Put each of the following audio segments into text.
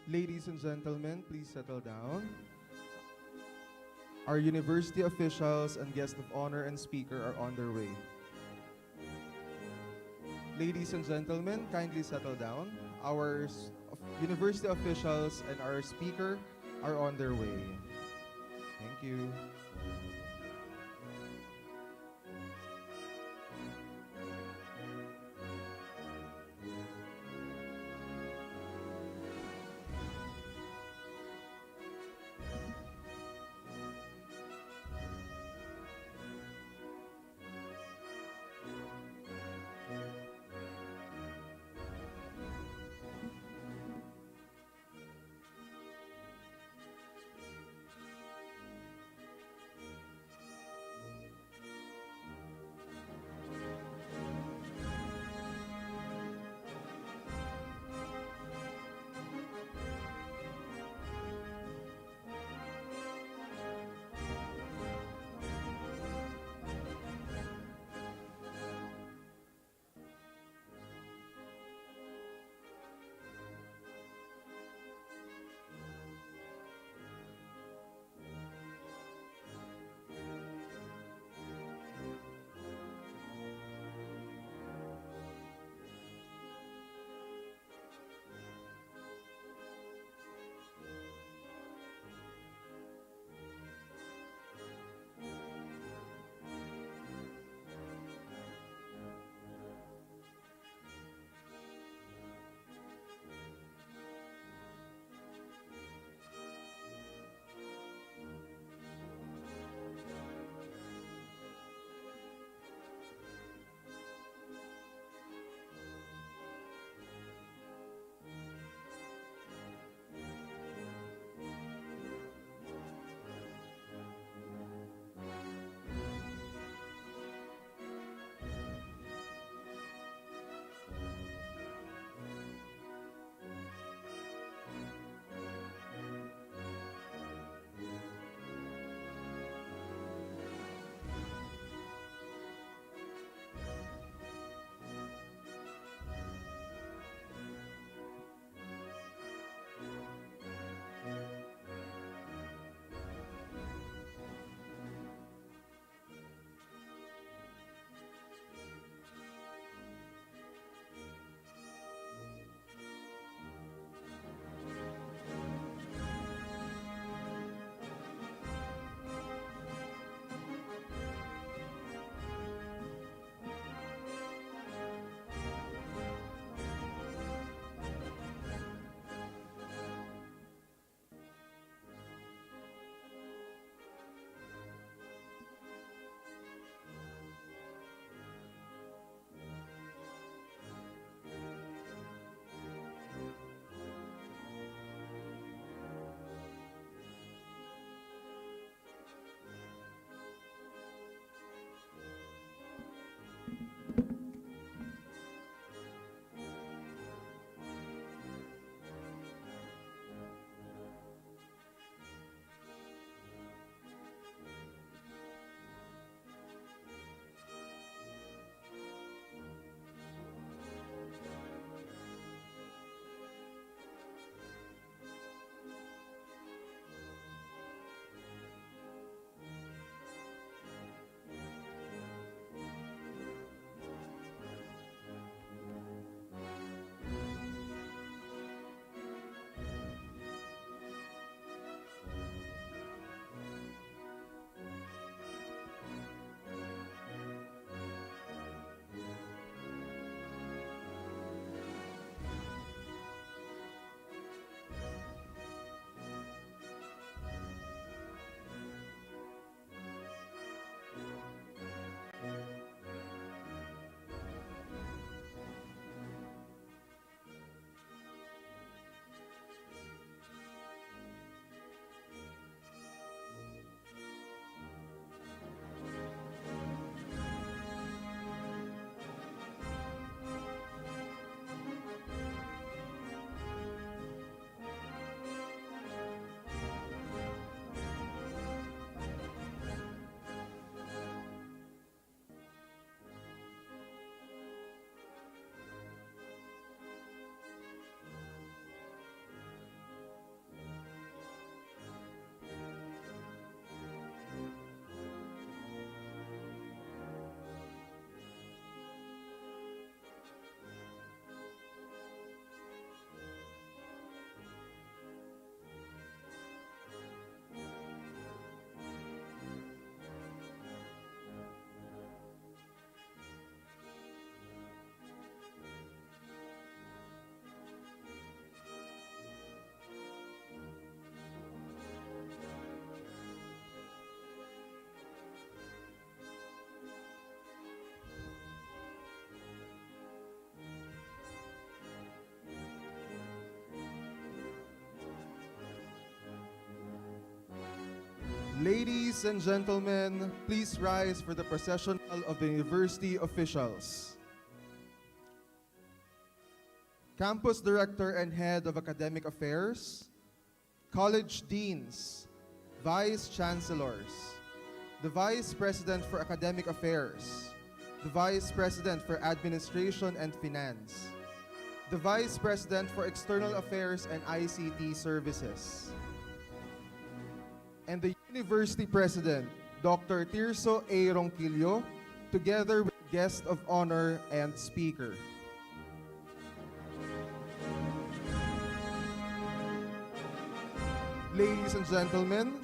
Ladies and gentlemen, please settle down. Our university officials and guests of honor and speaker are on their way. Ladies and gentlemen, kindly settle down. Our university officials and our speaker are on their way. Thank you. Ladies and gentlemen, please rise for the processional of the university officials. Campus Director and Head of Academic Affairs, College Deans, Vice Chancellors, the Vice President for Academic Affairs, the Vice President for Administration and Finance, the Vice President for External Affairs and ICT Services, and the University President, Dr. 𝗘𝘅𝗲𝗿𝗀𝗀𝗀𝗀𝗀𝗀𝗀, together with guest of honor and speaker. Ladies and gentlemen,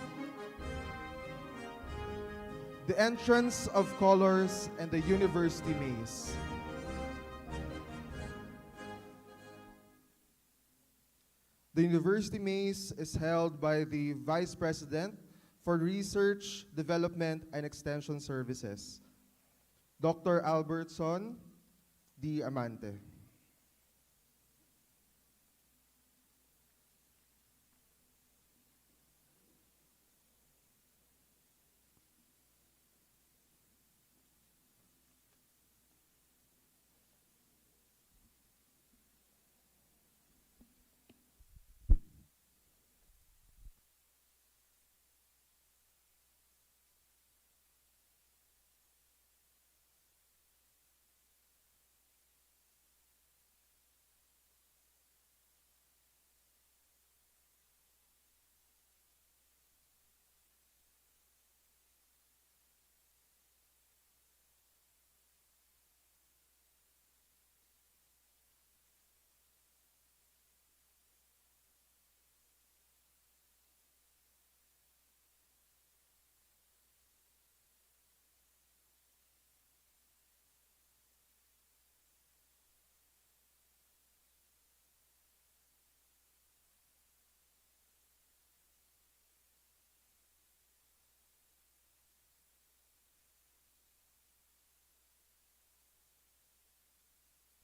the entrance of colors and the university maze. The university maze is held by the Vice President for Research, Development, and Extension Services, Dr. 𝗕∫𝗫𝗏𝗫𝗀𝗃.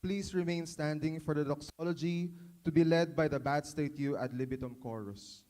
Please remain standing for the doxology to be led by the BatStateU ad libitum chorus.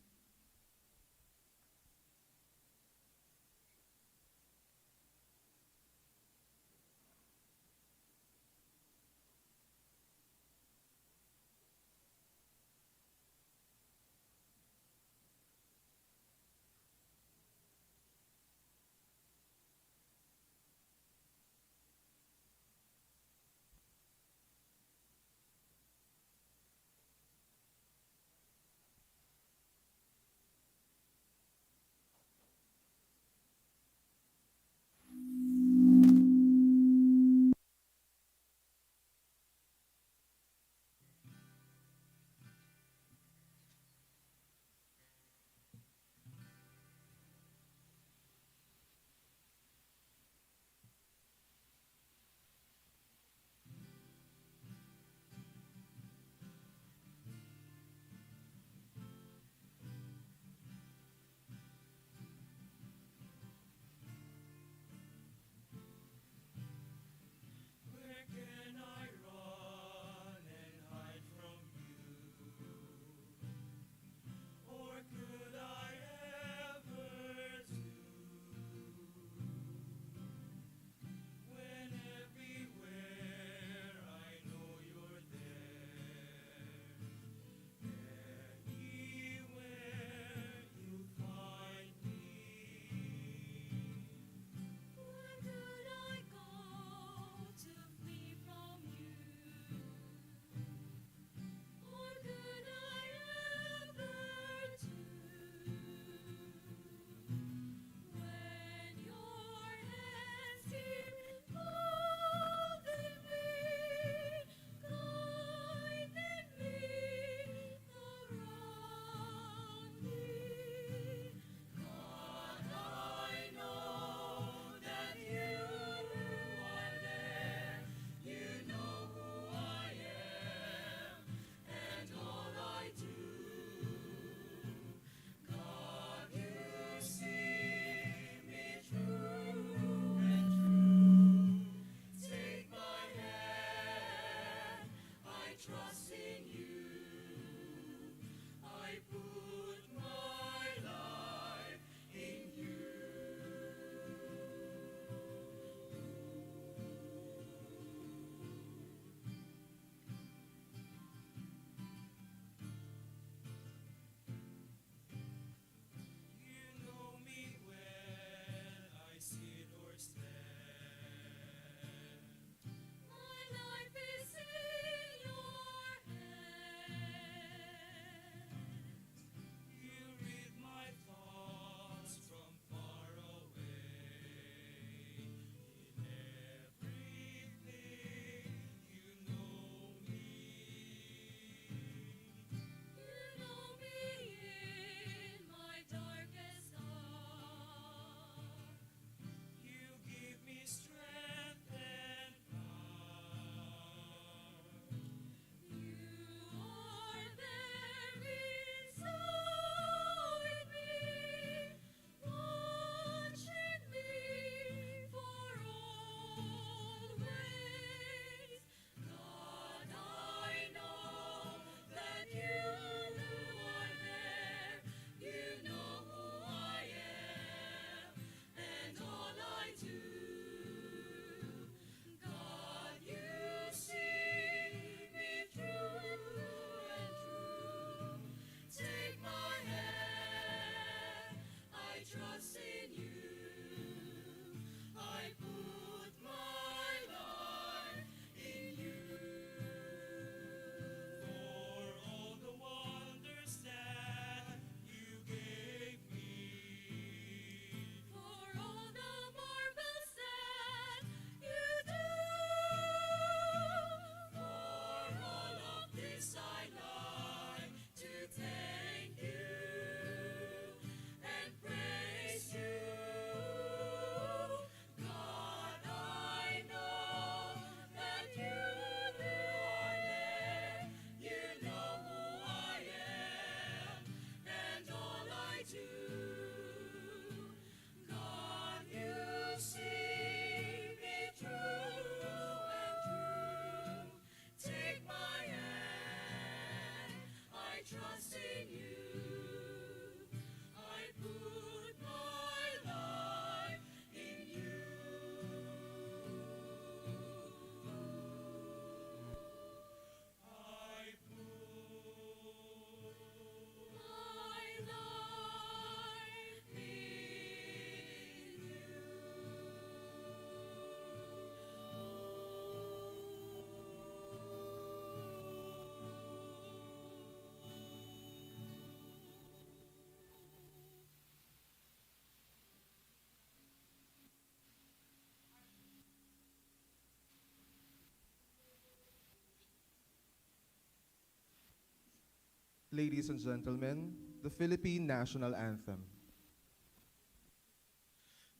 Ladies and gentlemen, the Philippine National Anthem.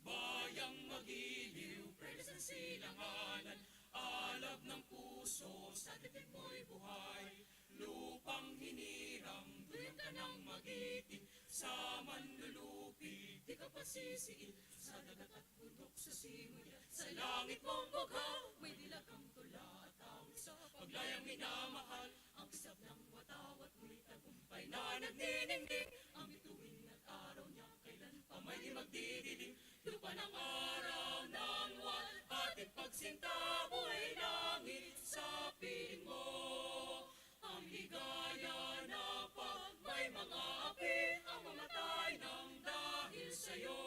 Bayang magiliw, predes ng silanganan, alab ng puso, sa dibdib mo'y buhay. Lupang hinirang, duyan ka ng magiting, sa manlulupi, di ka pasisiil. Sa dagat at bundok, sa simoy, sa langit mong bughaw, may dilag kang tula at tawid sa paglayang minamahal. Ang isap ng watawat, ngunit tagumpay na nagniningning, ang bituin at araw niya, kailan pa may di magdidilim. Lupa ng araw ng ating pagsinta, buhay langit sa piling mo. Ang ligaya na pag may mga api, ang mamatay ng dahil sa'yo.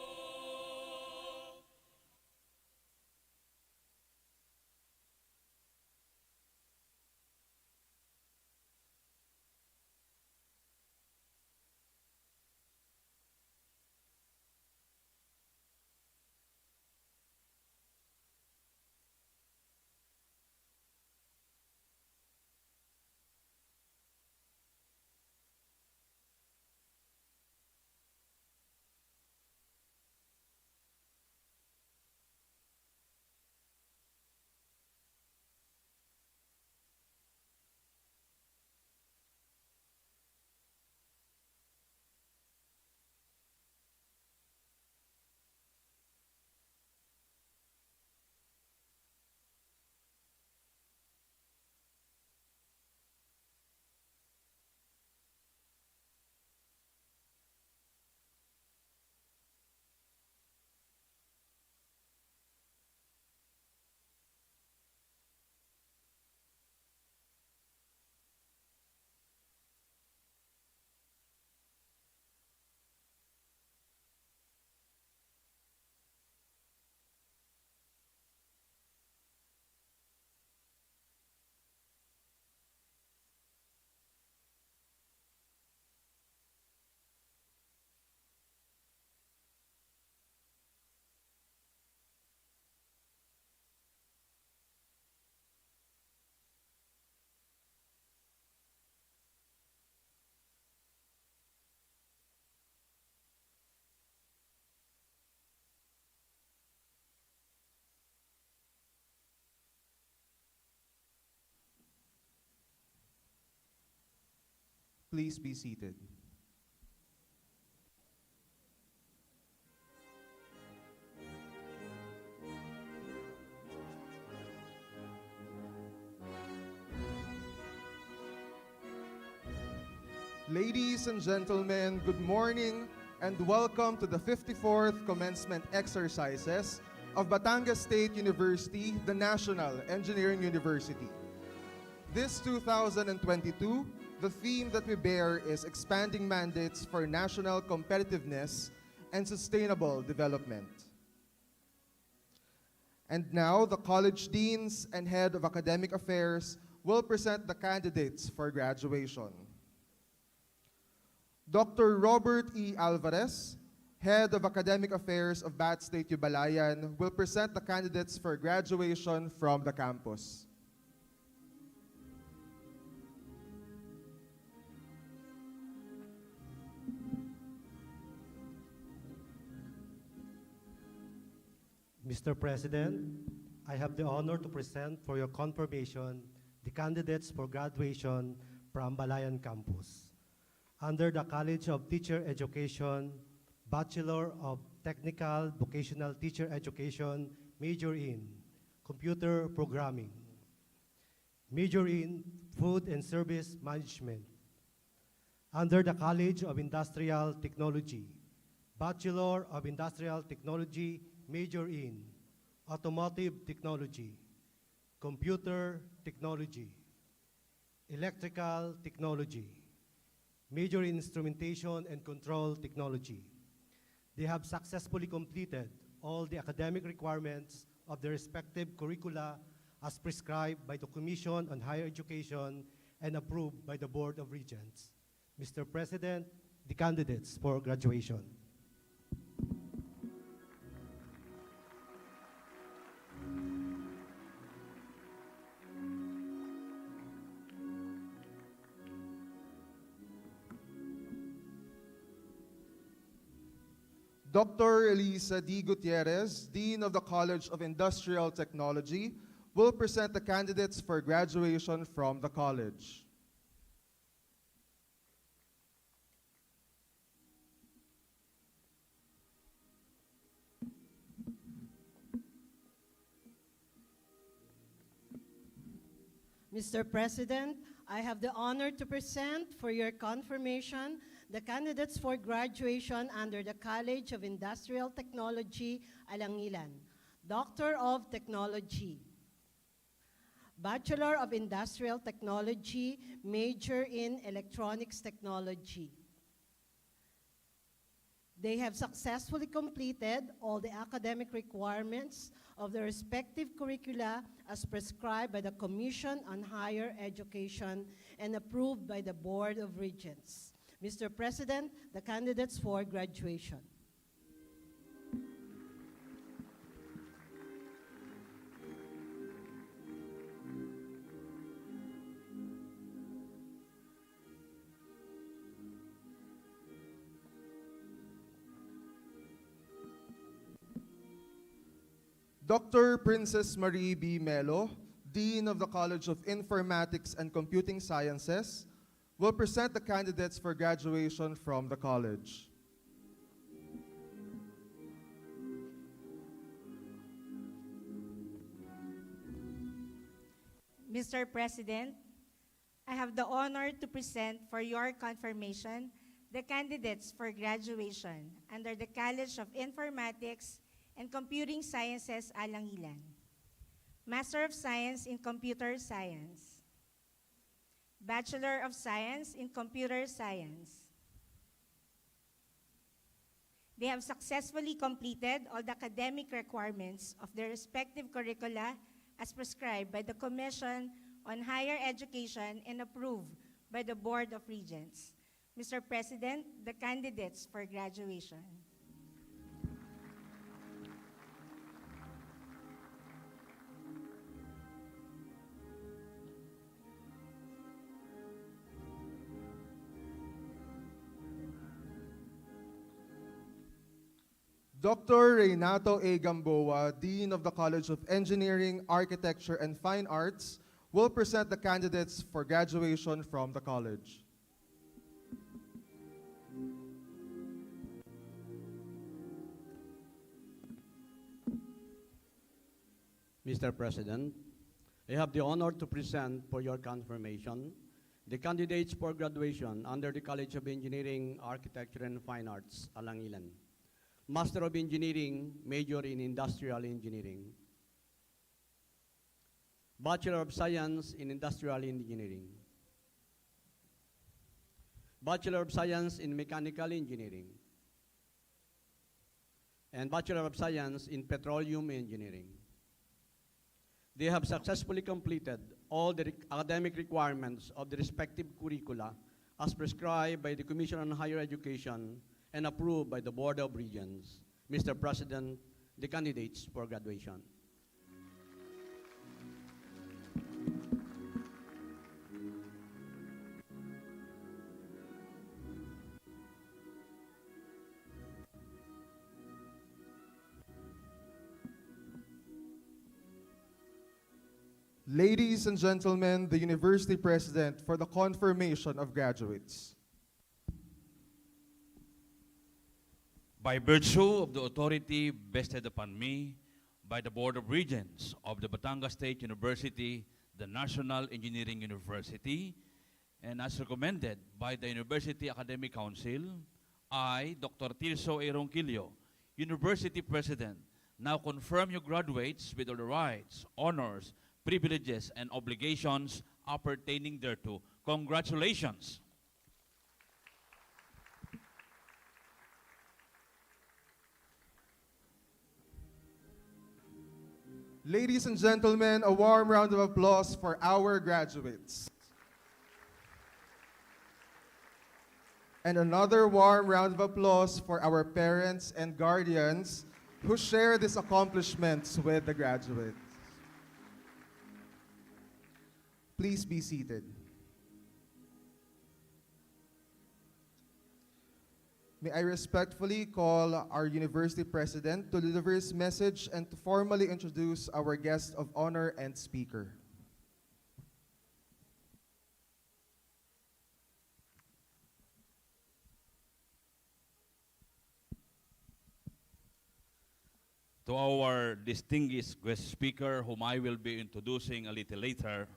Please be seated. Ladies and gentlemen, good morning and welcome to the 54th Commencement Exercises of Batangas State University, the National Engineering University. This 2022, the theme that we bear is expanding mandates for national competitiveness and sustainable development. And now, the College Deans and Head of Academic Affairs will present the candidates for graduation. Dr. Robert E. Alvarez, Head of Academic Affairs of BatStateU Balayan, will present the candidates for graduation from the campus. Mr. President, I have the honor to present for your confirmation the candidates for graduation from Balayan campus. Under the College of Teacher Education, Bachelor of Technical Vocational Teacher Education, major in Computer Programming, major in Food and Service Management. Under the College of Industrial Technology, Bachelor of Industrial Technology, major in Automotive Technology, Computer Technology, Electrical Technology, major in Instrumentation and Control Technology. They have successfully completed all the academic requirements of their respective curricula as prescribed by the Commission on Higher Education and approved by the Board of Regents. Mr. President, the candidates for graduation. Dr. 𝗕𝘁𝗺𝗃𝗃, Dean of the College of Industrial Technology, will present the candidates for graduation from the college. Mr. President, I have the honor to present for your confirmation the candidates for graduation under the College of Industrial Technology, Alangilan. Doctor of Technology, Bachelor of Industrial Technology, major in Electronics Technology. They have successfully completed all the academic requirements of their respective curricula as prescribed by the Commission on Higher Education and approved by the Board of Regents. Mr. President, the candidates for graduation. Dr. Princess Marie B. Melo, Dean of the College of Informatics and Computing Sciences, will present the candidates for graduation from the college. Mr. President, I have the honor to present for your confirmation the candidates for graduation under the College of Informatics and Computing Sciences, Alangilan. Master of Science in Computer Science. Bachelor of Science in Computer Science. They have successfully completed all the academic requirements of their respective curricula as prescribed by the Commission on Higher Education and approved by the Board of Regents. Mr. President, the candidates for graduation. Dr. Renato A. Gamboa, Dean of the College of Engineering, Architecture, and Fine Arts, will present the candidates for graduation from the college. Mr. President, I have the honor to present for your confirmation the candidates for graduation under the College of Engineering, Architecture, and Fine Arts, Alangilan. Master of Engineering, major in Industrial Engineering. Bachelor of Science in Industrial Engineering. Bachelor of Science in Mechanical Engineering. And Bachelor of Science in Petroleum Engineering. They have successfully completed all the academic requirements of the respective curricula as prescribed by the Commission on Higher Education and approved by the Board of Regents. Mr. President, the candidates for graduation. Ladies and gentlemen, the University President for the confirmation of graduates. By virtue of the authority vested upon me by the Board of Regents of the Batangas State University, the National Engineering University, and as recommended by the University Academic Council, I, Dr. 𝗘𝘅𝗃𝗃𝗃𝗃, University President, now confirm you graduates with all the rights, honors, privileges, and obligations appertaining thereto. Congratulations. Ladies and gentlemen, a warm round of applause for our graduates. And another warm round of applause for our parents and guardians who share these accomplishments with the graduates. Please be seated. May I respectfully call our University President to deliver his message and to formally introduce our guest of honor and speaker. To our distinguished guest speaker, whom I will be introducing a little later,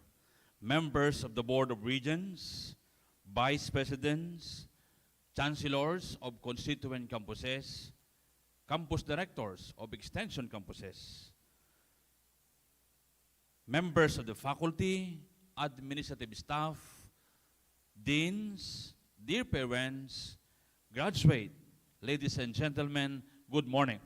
members of the Board of Regents, Vice Presidents, Chancellors of constituent campuses, Campus Directors of Extension campuses, members of the faculty, administrative staff, deans, dear parents, graduate, ladies and gentlemen, good morning.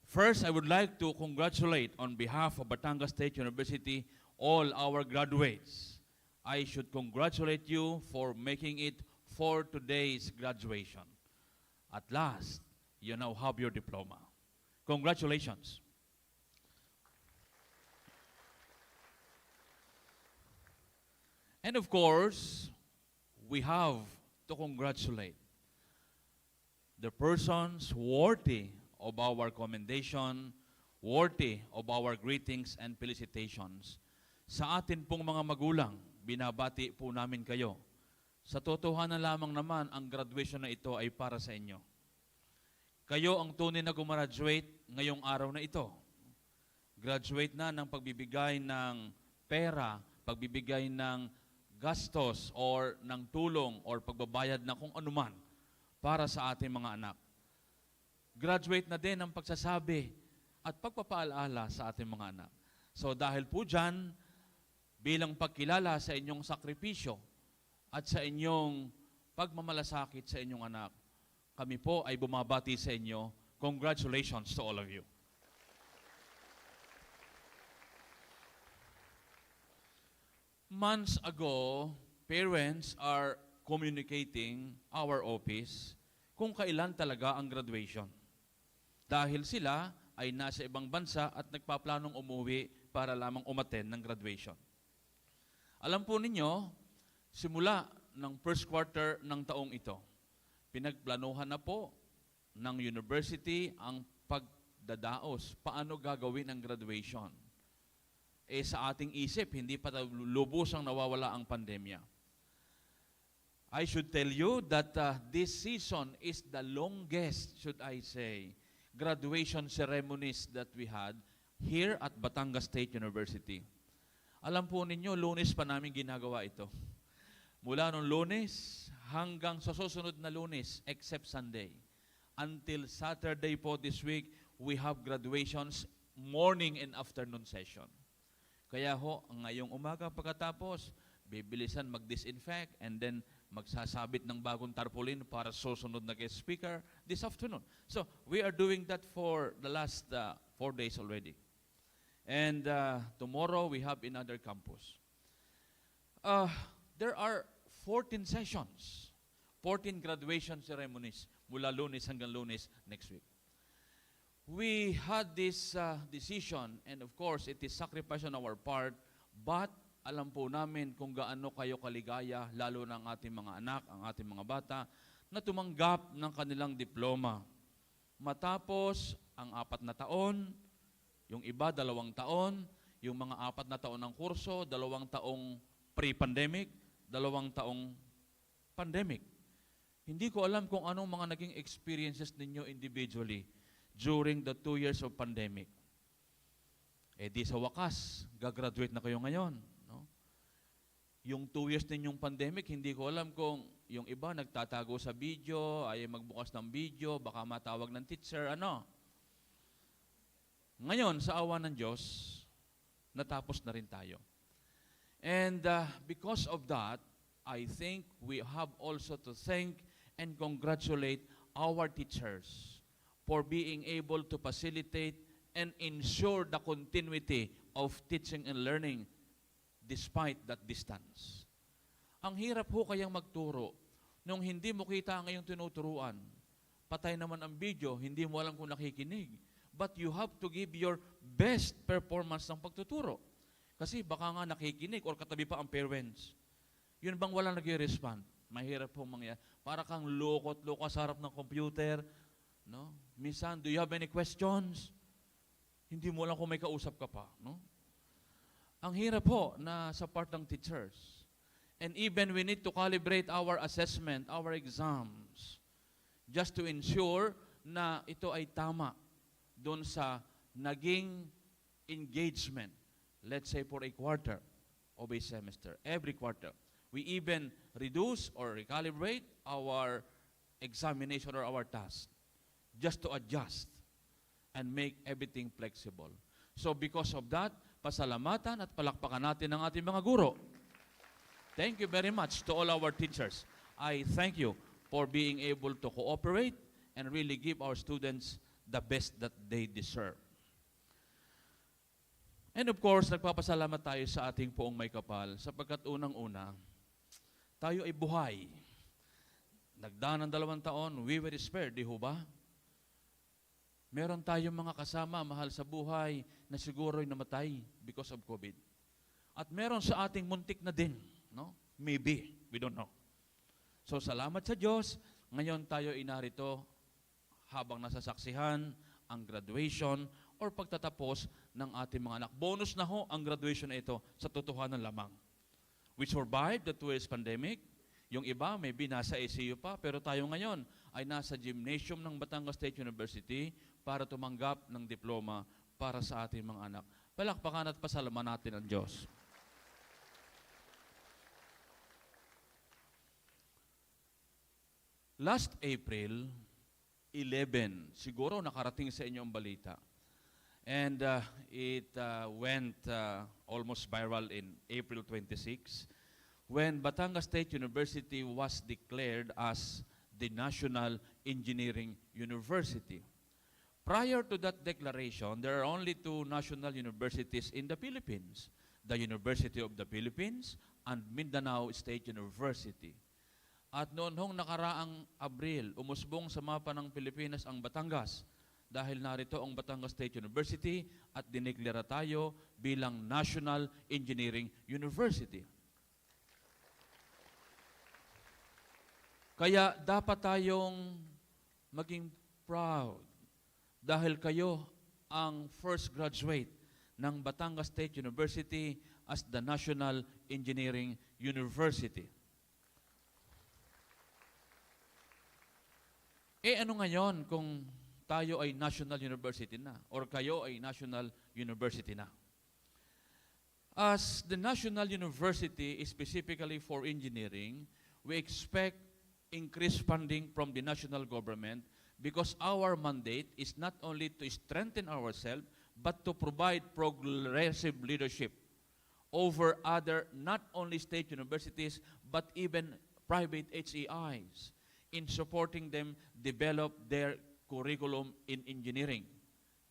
First, I would like to congratulate on behalf of Batangas State University all our graduates. I should congratulate you for making it for today's graduation. At last, you now have your diploma. Congratulations. And of course, we have to congratulate the persons worthy of our commendation, worthy of our greetings and felicitations. Sa atin pong mga magulang, binabati po namin kayo. Sa totohanan lamang naman, ang graduation na ito ay para sa inyo. Kayo ang tunay na gumraduate ngayong araw na ito. Graduate na ng pagbibigay ng pera, pagbibigay ng gastos or ng tulong or pagbabayad na kung anuman para sa ating mga anak. Graduate na din ang pagsasabi at pagpapaalaala sa ating mga anak. So dahil po dyan, bilang pagkilala sa inyong sakripisyo at sa inyong pagmamalasakit sa inyong anak, kami po ay bumabati sa inyo. Congratulations to all of you. Months ago, parents are communicating our office kung kailan talaga ang graduation. Dahil sila ay nasa ibang bansa at nagpaplanong umuwi para lamang umattend ng graduation. Alam po ninyo, simula ng first quarter ng taong ito, pinagplanuhan na po ng university ang pagdadaos. Paano gagawin ang graduation? Sa ating isip, hindi pa lubusang nawawala ang pandemya. I should tell you that this season is the longest, should I say, graduation ceremonies that we had here at Batangas State University. Alam po ninyo, Lunes pa namin ginagawa ito. Mula nung Lunes hanggang sa susunod na Lunes, except Sunday. Until Saturday po this week, we have graduations morning and afternoon session. Kaya ho, ngayong umaga pagkatapos, bibilisan mag-disinfect and then magsasabit ng bagong tarpaulin para susunod na guest speaker this afternoon. So, we are doing that for the last 4 days already. And tomorrow, we have another campus. There are 14 sessions, 14 graduation ceremonies mula Lunes hanggang Lunes next week. We had this decision, and of course, it is sacrifice on our part, but alam po namin kung gaano kayo kaligaya, lalo ng ating mga anak, ang ating mga bata, na tumanggap ng kanilang diploma. Matapos ang 4 na taon, yung iba 2 taon, yung mga 4 na taon ng kurso, 2 taong pre-pandemic, 2 taong pandemic. Hindi ko alam kung anong mga naging experiences ninyo individually during the 2 years of pandemic. Di sa wakas, gagraduate na kayo ngayon. Yung 2 years ninyong pandemic, hindi ko alam kung yung iba nagtatago sa video, ay magbukas ng video, baka matawag ng teacher, ano. Ngayon, sa awa ng Diyos, natapos na rin tayo. And because of that, I think we have also to thank and congratulate our teachers for being able to facilitate and ensure the continuity of teaching and learning despite that distance. Ang hirap ho kayang magturo nung hindi mo kita ang iyong tinuturuan. Patay naman ang video, hindi mo alam kung nakikinig. But you have to give your best performance ng pagtuturo. Kasi baka nga nakikinig or katabi pa ang parents. Yun bang wala nag-respond? Mahirap pong mangyari. Para kang lukot-lukot sa harap ng computer. No? Minsan, do you have any questions? Hindi mo lang kung may kausap ka pa. No? Ang hirap po na sa part ng teachers. And even we need to calibrate our assessment, our exams, just to ensure na ito ay tama doon sa naging engagement, let's say for a quarter of a semester, every quarter. We even reduce or recalibrate our examination or our task just to adjust and make everything flexible. So because of that, pasalamatan at palakpakan natin ang ating mga guro. Thank you very much to all our teachers. I thank you for being able to cooperate and really give our students the best that they deserve. And of course, nagpapasalamat tayo sa ating poong may kapal sapagkat unang-una, tayo ay buhay. Nagdaan ng 2 taon, we were spared, di ho ba? Meron tayong mga kasama, mahal sa buhay, na siguro'y namatay because of COVID. At meron sa ating muntik na din, no? Maybe, we don't know. So salamat sa Diyos, ngayon tayo inarito habang nasasaksihan ang graduation or pagtatapos ng ating mga anak. Bonus na ho ang graduation na ito sa totohanan lamang. We survived the 2 years pandemic. Yung iba, maybe nasa ACU pa, pero tayo ngayon ay nasa gymnasium ng Batangas State University para tumanggap ng diploma para sa ating mga anak. Palakpakan at pasalamat natin ang Diyos. Last April 11, siguro nakarating sa inyo ang balita. And it went almost viral in April 26 when Batangas State University was declared as the National Engineering University. Prior to that declaration, there are only 2 national universities in the Philippines, the University of the Philippines and Mindanao State University. At noon hong nakaraang Abril, umusbong sa mapa ng Pilipinas ang Batangas dahil narito ang Batangas State University at dineklara tayo bilang National Engineering University. Kaya dapat tayong maging proud dahil kayo ang first graduate ng Batangas State University as the National Engineering University. Ano ngayon kung tayo ay National University na or kayo ay National University na? As the National University is specifically for engineering, we expect increased funding from the national government because our mandate is not only to strengthen ourselves but to provide progressive leadership over other not only state universities but even private HEIs in supporting them develop their curriculum in engineering.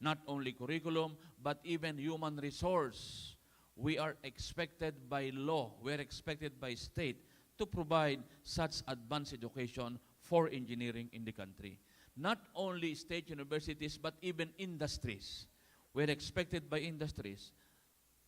Not only curriculum, but even human resource. We are expected by law, we are expected by state to provide such advanced education for engineering in the country. Not only state universities, but even industries. We are expected by industries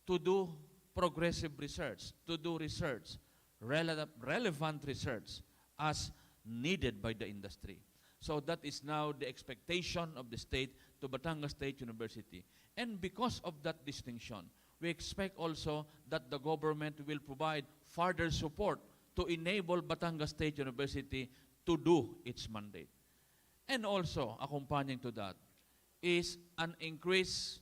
to do progressive research, to do research, relevant research as needed by the industry. So that is now the expectation of the state to Batangas State University. And because of that distinction, we expect also that the government will provide further support to enable Batangas State University to do its mandate. And also, accompanying to that, is an increased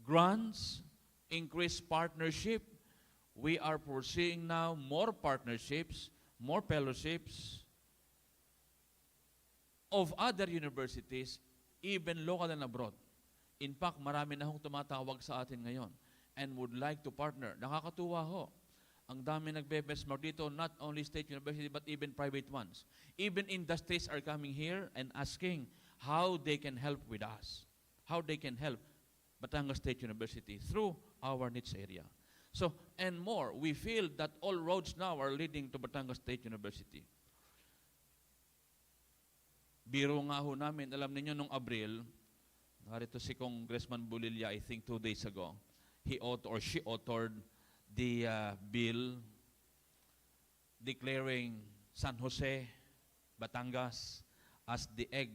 grants, increased partnership. We are foreseeing now more partnerships, more fellowships, of other universities, even local and abroad. In fact, marami na hong tumatawag sa atin ngayon and would like to partner. Nakakatuwa ho. Ang dami nagbe-benchmark dito, not only state university but even private ones. Even industries are coming here and asking how they can help with us, how they can help Batangas State University through our niche area. So, and more, we feel that all roads now are leading to Batangas State University. Biro nga ho namin, alam niyo nung Abril, narito si Congressman Bulilla, I think 2 days ago, he authored or she authored the bill declaring San Jose, Batangas as the egg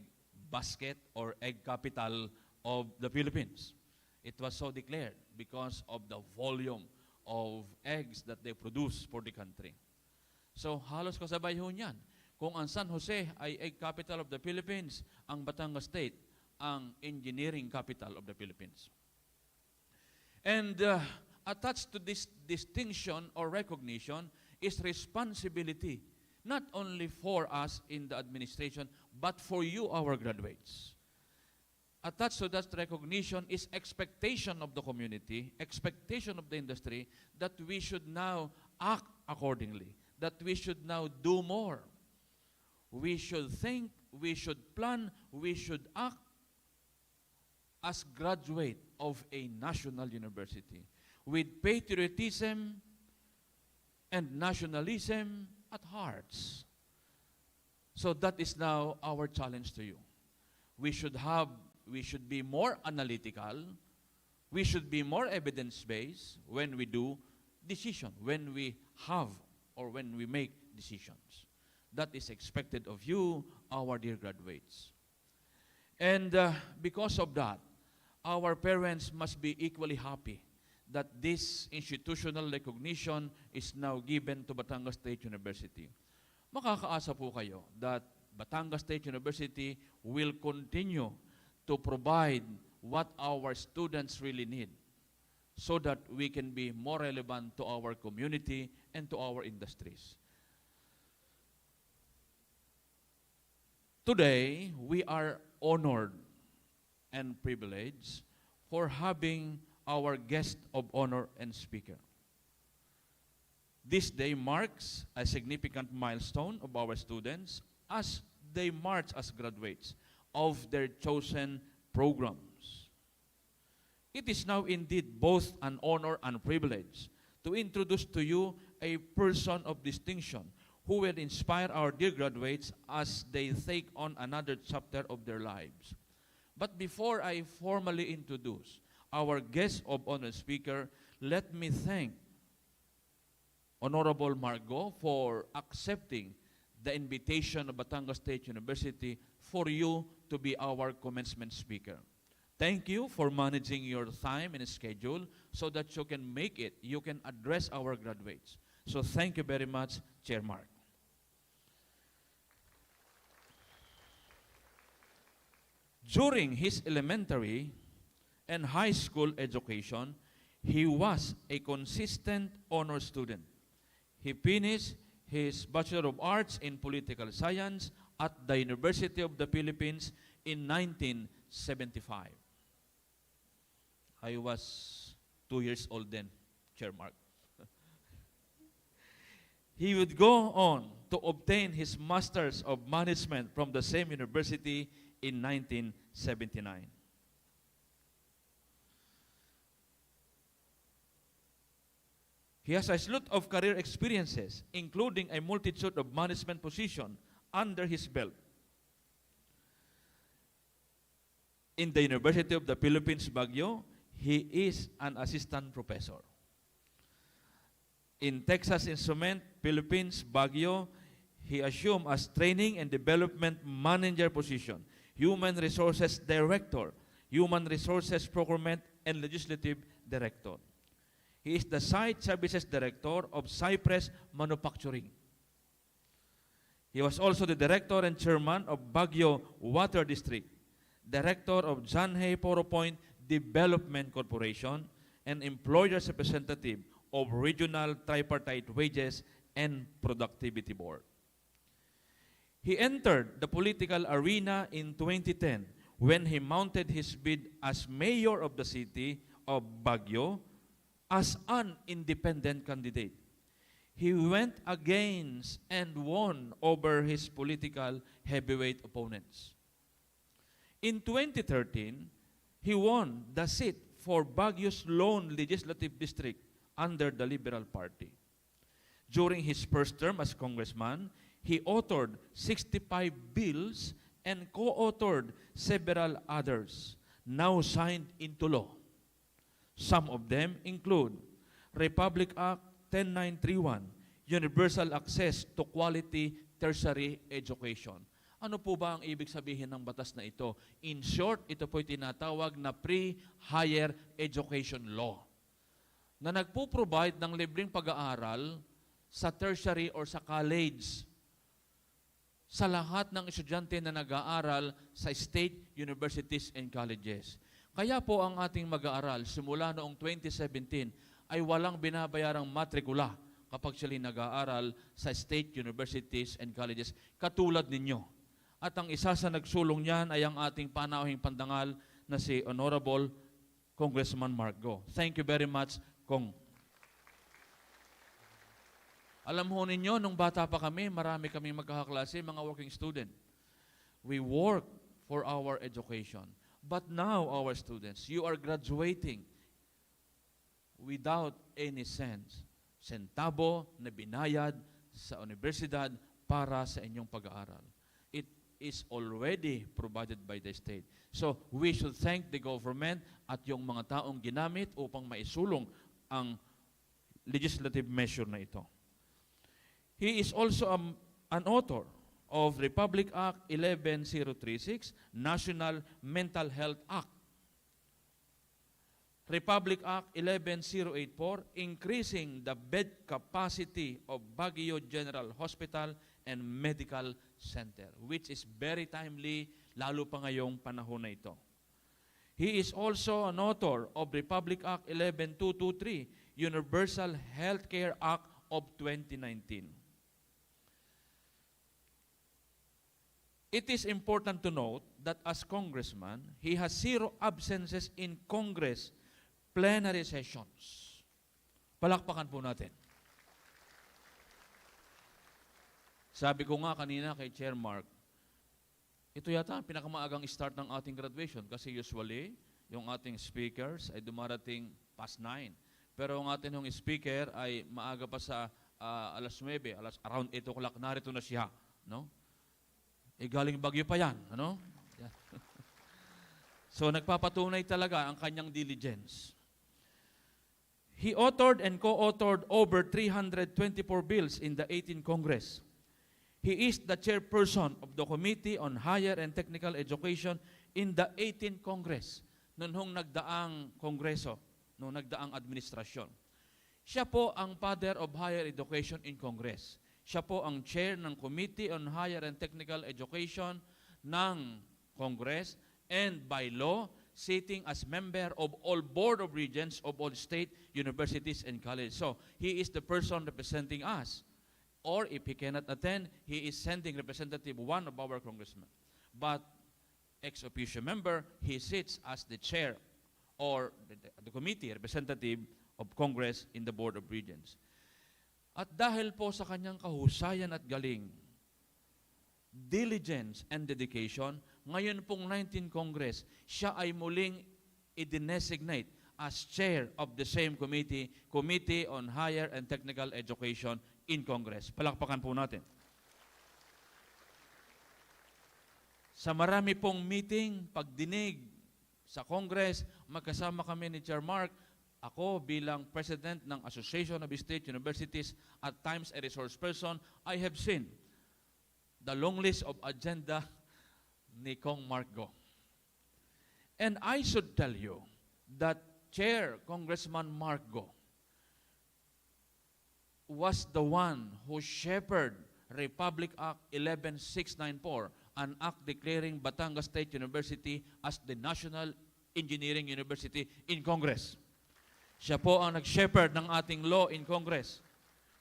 basket or egg capital of the Philippines. It was so declared because of the volume of eggs that they produce for the country. So halos kasabay ho niyan. Kung ang San Jose ay egg capital of the Philippines, ang Batangas State ang engineering capital of the Philippines. And attached to this distinction or recognition is responsibility, not only for us in the administration, but for you, our graduates. Attached to that recognition is expectation of the community, expectation of the industry, that we should now act accordingly, that we should now do more. We should think, we should plan, we should act as graduate of a national university with patriotism and nationalism at hearts. So that is now our challenge to you. We should be more analytical, we should be more evidence-based when we do decision, when we have or when we make decisions. That is expected of you, our dear graduates. And because of that, our parents must be equally happy that this institutional recognition is now given to Batangas State University. Makakaasa po kayo that Batangas State University will continue to provide what our students really need so that we can be more relevant to our community and to our industries. Today, we are honored and privileged for having our guest of honor and speaker. This day marks a significant milestone of our students as they march as graduates of their chosen programs. It is now indeed both an honor and privilege to introduce to you a person of distinction who will inspire our dear graduates as they take on another chapter of their lives. But before I formally introduce our guest of honor speaker, let me thank Honorable Margot for accepting the invitation of Batangas State University for you to be our commencement speaker. Thank you for managing your time and schedule so that you can make it, you can address our graduates. So thank you very much, Chair Mark. During his elementary and high school education, he was a consistent honor student. He finished his Bachelor of Arts in Political Science at the University of the Philippines in 1975. I was 2 years old then, Chair Mark. He would go on to obtain his Masters of Management from the same university in 1979. He has a slew of career experiences, including a multitude of management positions under his belt. In the University of the Philippines, Baguio, he is an assistant professor. In Texas Instruments, Philippines, Baguio, he assumed as training and development manager position, human resources director, human resources procurement, and legislative director. He is the site services director of Cypress Manufacturing. He was also the director and chairman of Baguio Water District, director of 𝗕𝘁𝗶𝘃𝗃𝗃 Development Corporation, and employer's representative of Regional Tripartite Wages and Productivity Board. He entered the political arena in 2010 when he mounted his bid as mayor of the city of Baguio as an independent candidate. He went against and won over his political heavyweight opponents. In 2013, he won the seat for Baguio's lone legislative district under the Liberal Party. During his first term as congressman, he authored 65 bills and co-authored several others, now signed into law. Some of them include Republic Act 10931, Universal Access to Quality tertiary education. Ano po ba ang ibig sabihin ng batas na ito? In short, ito po'y tinatawag na pre-higher education law na nagpo-provide ng libreng pag-aaral sa tertiary or sa college sa lahat ng estudyante na nag-aaral sa state universities and colleges. Kaya po ang ating mag-aaral simula noong 2017 ay walang binabayarang matrikula kapag sila nag-aaral sa state universities and colleges katulad ninyo. At ang isa sa nagsulong niyan ay ang ating panauhing pandangal na si Honorable Congressman Mark Go. Thank you very much, Kong. Alam ho ninyo, nung bata pa kami, marami kaming magkakaklase, mga working student. We work for our education. But now, our students, you are graduating without any sentabo na binayad sa universidad para sa inyong pag-aaral. It is already provided by the state. So, we should thank the government at yung mga taong ginamit upang maisulong ang legislative measure na ito. He is also an author of Republic Act 11036, National Mental Health Act. Republic Act 11084, increasing the bed capacity of Baguio General Hospital and Medical Center, which is very timely, lalo pa ngayong panahon na ito. He is also an author of Republic Act 11223, Universal Healthcare Act of 2019. It is important to note that as congressman, he has 0 absences in Congress plenary sessions. Palakpakan po natin. Sabi ko nga kanina kay Chair Mark, ito yata ang pinakamaagang start ng ating graduation kasi usually, yung ating speakers ay dumarating past 9. Pero ang ating yung speaker ay maaga pa sa alas 9, around 8 o'clock, narito na siya. No? Galing Baguio pa yan. Ano? So nagpapatunay talaga ang kanyang diligence. He authored and co-authored over 324 bills in the 18th Congress. He is the chairperson of the Committee on Higher and Technical Education in the 18th Congress, noong nagdaang kongreso, noong nagdaang administrasyon. Siya po ang Father of Higher Education in Congress. Siya po ang chair ng Committee on Higher and Technical Education ng Congress and by law, sitting as member of all Board of Regents of all state universities and colleges. So, he is the person representing us. Or if he cannot attend, he is sending representative one of our congressmen. But ex officio member, he sits as the chair or the committee representative of Congress in the Board of Regents. At dahil po sa kanyang kahusayan at galing, diligence and dedication, ngayon pong 19th Congress, siya ay muling i-designate as chair of the same committee, Committee on Higher and Technical Education in Congress. Palakpakan po natin. Sa marami pong meeting, pagdinig sa Congress, magkasama kami ni Chair Mark, ako bilang President ng Association of State Universities, at times a resource person, I have seen the long list of agenda ni Kong Mark Go. And I should tell you that Chair Congressman Mark Go was the one who shepherded Republic Act 11694, an act declaring Batangas State University as the National Engineering University in Congress. Siya po ang nag-shepherd ng ating law in Congress.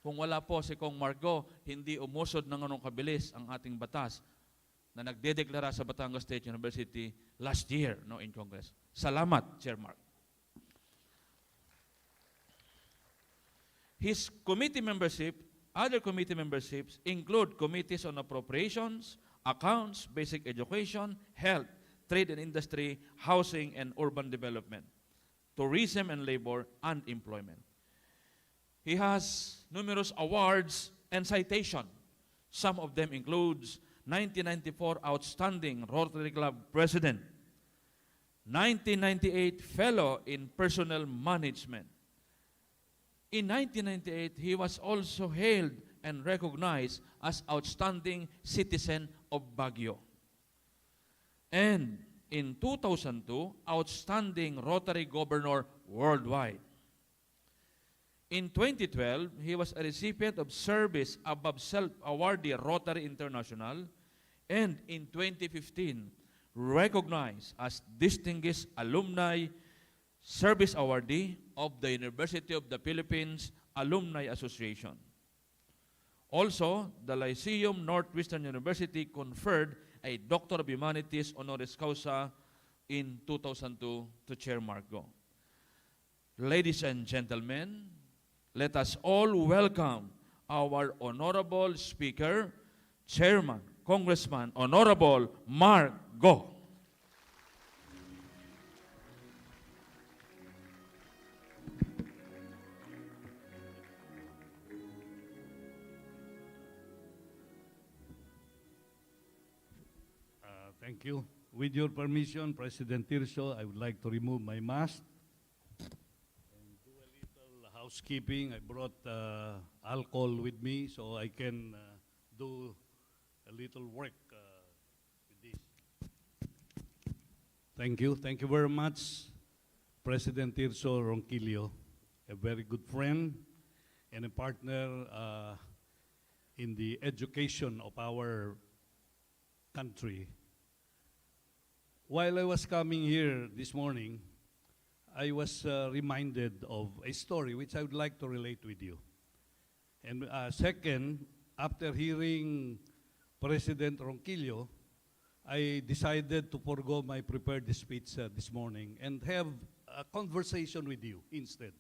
Kung wala po si Kong Mark Go, hindi umusod ng anong kabilis ang ating batas na nagdedeklara sa Batangas State University last year in Congress. Salamat, Chair Mark. His committee membership, other committee memberships include committees on appropriations, accounts, basic education, health, trade and industry, housing and urban development, tourism and labor, and employment. He has numerous awards and citation. Some of them includes 1994 Outstanding Rotary Club President, 1998 Fellow in Personnel Management. In 1998, he was also hailed and recognized as Outstanding Citizen of Baguio. And in 2002, Outstanding Rotary Governor Worldwide. In 2012, he was a recipient of Service Above Self Awardee Rotary International, and in 2015, recognized as Distinguished Alumni Service Awardee of the University of the Philippines Alumni Association. Also, the Lyceum Northwestern University conferred a Doctor of Humanities honoris causa in 2002 to Chair Marco. Ladies and gentlemen, let us all welcome our honorable speaker, Chairman, Congressman Honorable Mark Go. Thank you. With your permission, President 𝗘𝘅𝗀𝗃, I would like to remove my mask and do a little housekeeping. I brought alcohol with me so I can do a little work with this. Thank you. Thank you very much, President 𝗘𝘅𝗀𝗃, a very good friend and a partner in the education of our country. While I was coming here this morning, I was reminded of a story which I would like to relate with you. And second, after hearing President Ronquillo, I decided to forego my prepared speech this morning and have a conversation with you instead,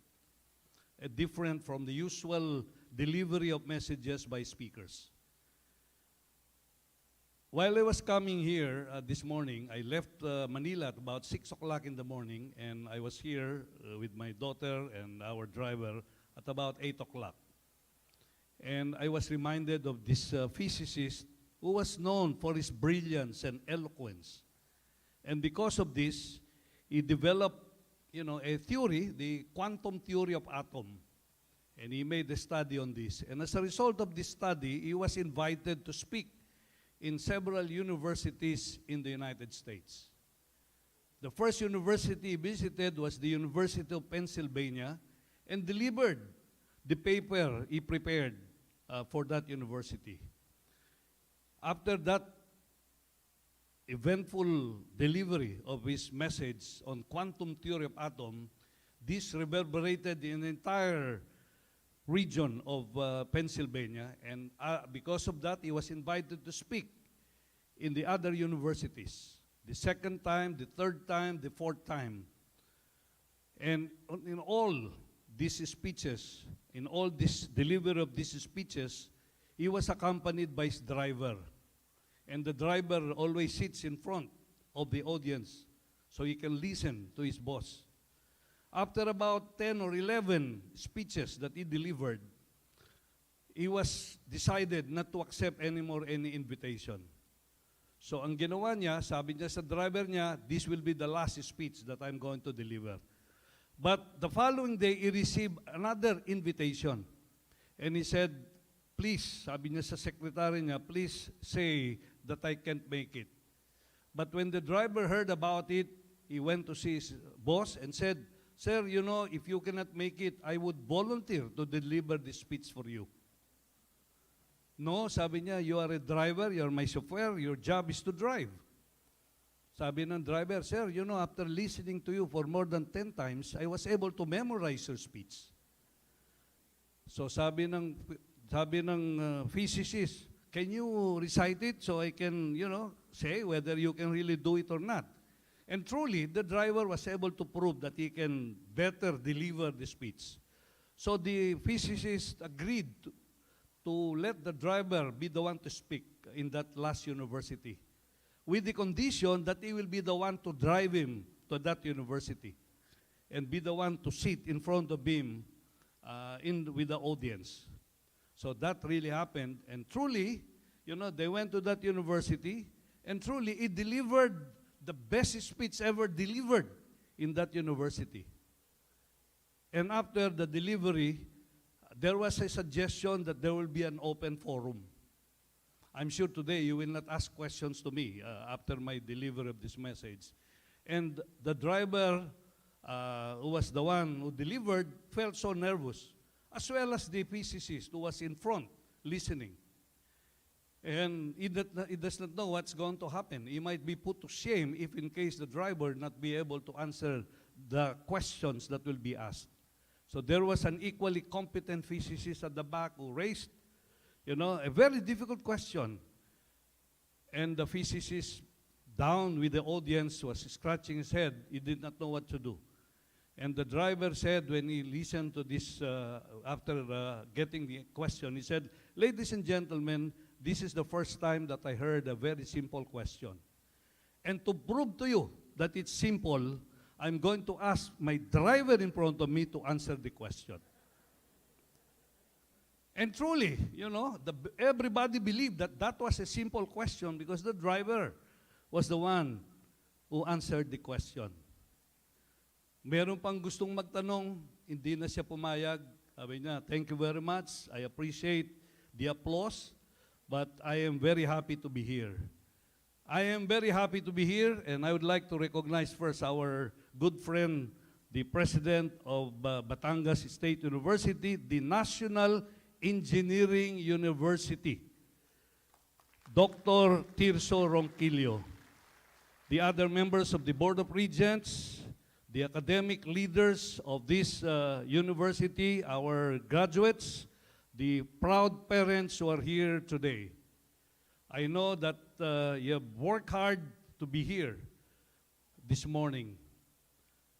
different from the usual delivery of messages by speakers. While I was coming here this morning, I left Manila at about 6 o'clock in the morning, and I was here with my daughter and our driver at about 8 o'clock. And I was reminded of this physicist who was known for his brilliance and eloquence. And because of this, he developed, a theory, the quantum theory of atom. And he made a study on this. And as a result of this study, he was invited to speak in several universities in the United States. The first university he visited was the University of Pennsylvania and delivered the paper he prepared for that university. After that eventful delivery of his message on quantum theory of atom, this reverberated in the entire region of Pennsylvania, and because of that, he was invited to speak in the other universities. The second time, the third time, the fourth time. And in all these speeches, in all this delivery of these speeches, he was accompanied by his driver. And the driver always sits in front of the audience so he can listen to his boss. After about 10 or 11 speeches that he delivered, he was decided not to accept anymore any invitation. So ang ginawa niya, sabi niya sa driver niya, this will be the last speech that I'm going to deliver. But the following day, he received another invitation. And he said, please, sabi niya sa secretary niya, please say that I can't make it. But when the driver heard about it, he went to see his boss and said, sir, if you cannot make it, I would volunteer to deliver this speech for you. No, sabi niya, you are a driver, you are my chauffeur, your job is to drive. Sabi ng driver, sir, after listening to you for more than 10 times, I was able to memorize your speech. So sabi ng physicist, can you recite it so I can, say whether you can really do it or not? And truly, the driver was able to prove that he can better deliver the speech. So the physicist agreed to let the driver be the one to speak in that last university, with the condition that he will be the one to drive him to that university and be the one to sit in front of him with the audience. So that really happened, and truly, they went to that university, and truly, he delivered the best speech ever delivered in that university. And after the delivery, there was a suggestion that there will be an open forum. I'm sure today you will not ask questions to me after my delivery of this message. And the driver, who was the one who delivered, felt so nervous, as well as the physicist who was in front listening. And he does not know what's going to happen. He might be put to shame if in case the driver not be able to answer the questions that will be asked. So there was an equally competent physicist at the back who raised, a very difficult question. And the physicist down with the audience was scratching his head. He did not know what to do. And the driver said when he listened to this, after getting the question, he said, "Ladies and gentlemen, this is the first time that I heard a very simple question. And to prove to you that it's simple, I'm going to ask my driver in front of me to answer the question." And truly, everybody believed that that was a simple question because the driver was the one who answered the question. Meron pang gustong magtanong, hindi na siya pumayag. Sabi niya, "Thank you very much. I appreciate the applause, but I am very happy to be here." I am very happy to be here, and I would like to recognize first our good friend, the president of Batangas State University, the National Engineering University, Dr. 𝗘𝘅𝗲𝗄𝗏. The other members of the Board of Regents, the academic leaders of this university, our graduates, the proud parents who are here today. I know that you have worked hard to be here this morning.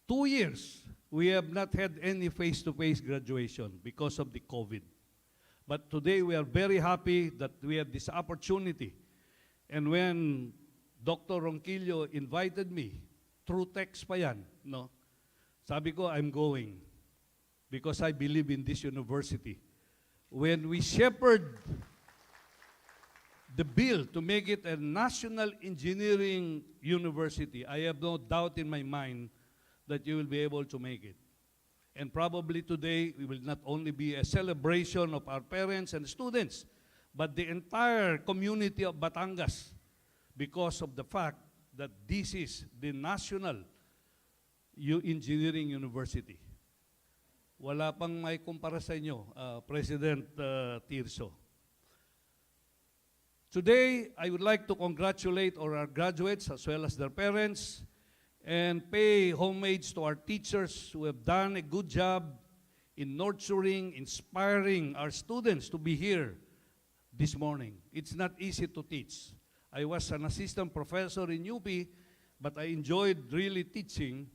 2 years, we have not had any face-to-face graduation because of the COVID. But today, we are very happy that we had this opportunity. And when Dr. Ronquillo invited me, through text pa yan, sabi ko, I'm going because I believe in this university. When we shepherd the bill to make it a national engineering university, I have no doubt in my mind that you will be able to make it. And probably today, it will not only be a celebration of our parents and students, but the entire community of Batangas because of the fact that this is the National Engineering University. Wala pang may kumpara sa inyo, President 𝗘𝘅𝗀𝗏. Today, I would like to congratulate all our graduates as well as their parents and pay homage to our teachers who have done a good job in nurturing, inspiring our students to be here this morning. It's not easy to teach. I was an assistant professor in UP, but I enjoyed really teaching,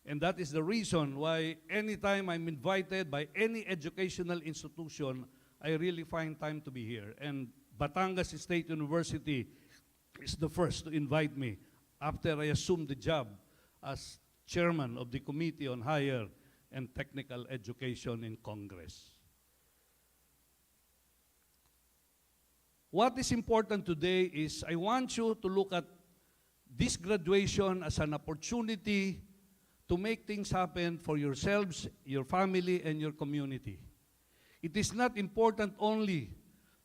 and that is the reason why anytime I'm invited by any educational institution, I really find time to be here. And Batangas State University is the first to invite me after I assumed the job as chairman of the Committee on Higher and Technical Education in Congress. What is important today is I want you to look at this graduation as an opportunity to make things happen for yourselves, your family, and your community. It is not important only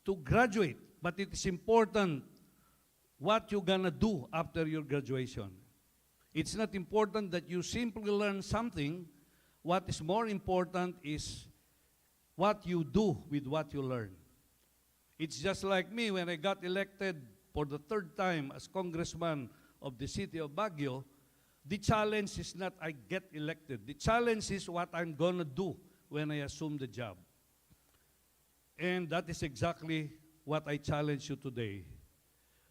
to graduate, but it is important what you're gonna do after your graduation. It's not important that you simply learn something. What is more important is what you do with what you learn. It's just like me when I got elected for the 3rd time as congressman of the city of Baguio. The challenge is not I get elected. The challenge is what I'm gonna do when I assume the job. And that is exactly what I challenge you today.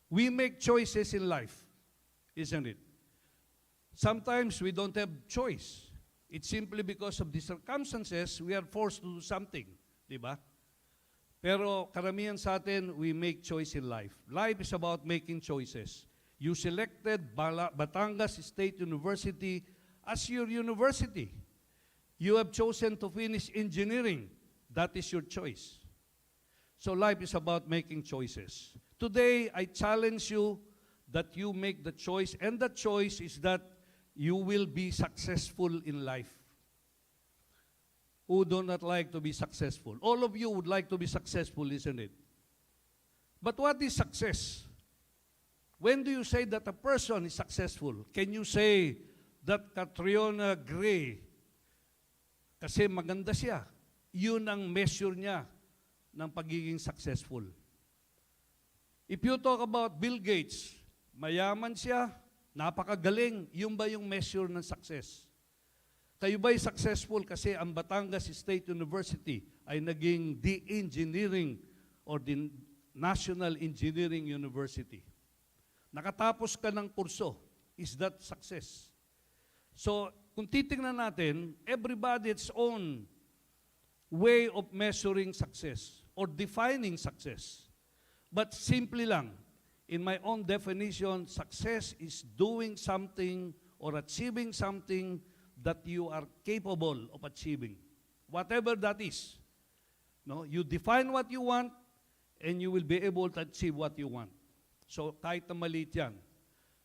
We make choices in life, isn't it? Sometimes we don't have choice. It's simply because of the circumstances, we are forced to do something, di ba? Pero karamihan sa atin, we make choice in life. Life is about making choices. You selected Batangas State University as your university. You have chosen to finish engineering. That is your choice. So life is about making choices. Today, I challenge you that you make the choice, and the choice is that you will be successful in life. who do not like to be successful. All of you would like to be successful, isn't it? But what is success? When do you say that a person is successful? Can you say that 𝗘𝘅𝗶𝗃𝗲𝗍, kasi maganda siya, yun ang measure niya ng pagiging successful? If you talk about Bill Gates, mayaman siya, napakagaling, yun ba yung measure ng success? Kayo ba'y successful kasi ang Batangas State University ay naging the engineering or the National Engineering University? Nakatapos ka ng kurso, is that success? So, kung titingnan natin, everybody its own way of measuring success or defining success. But simply lang, in my own definition, success is doing something or achieving something that you are capable of achieving. Whatever that is. No? You define what you want and you will be able to achieve what you want. So, kahit na maliit yan.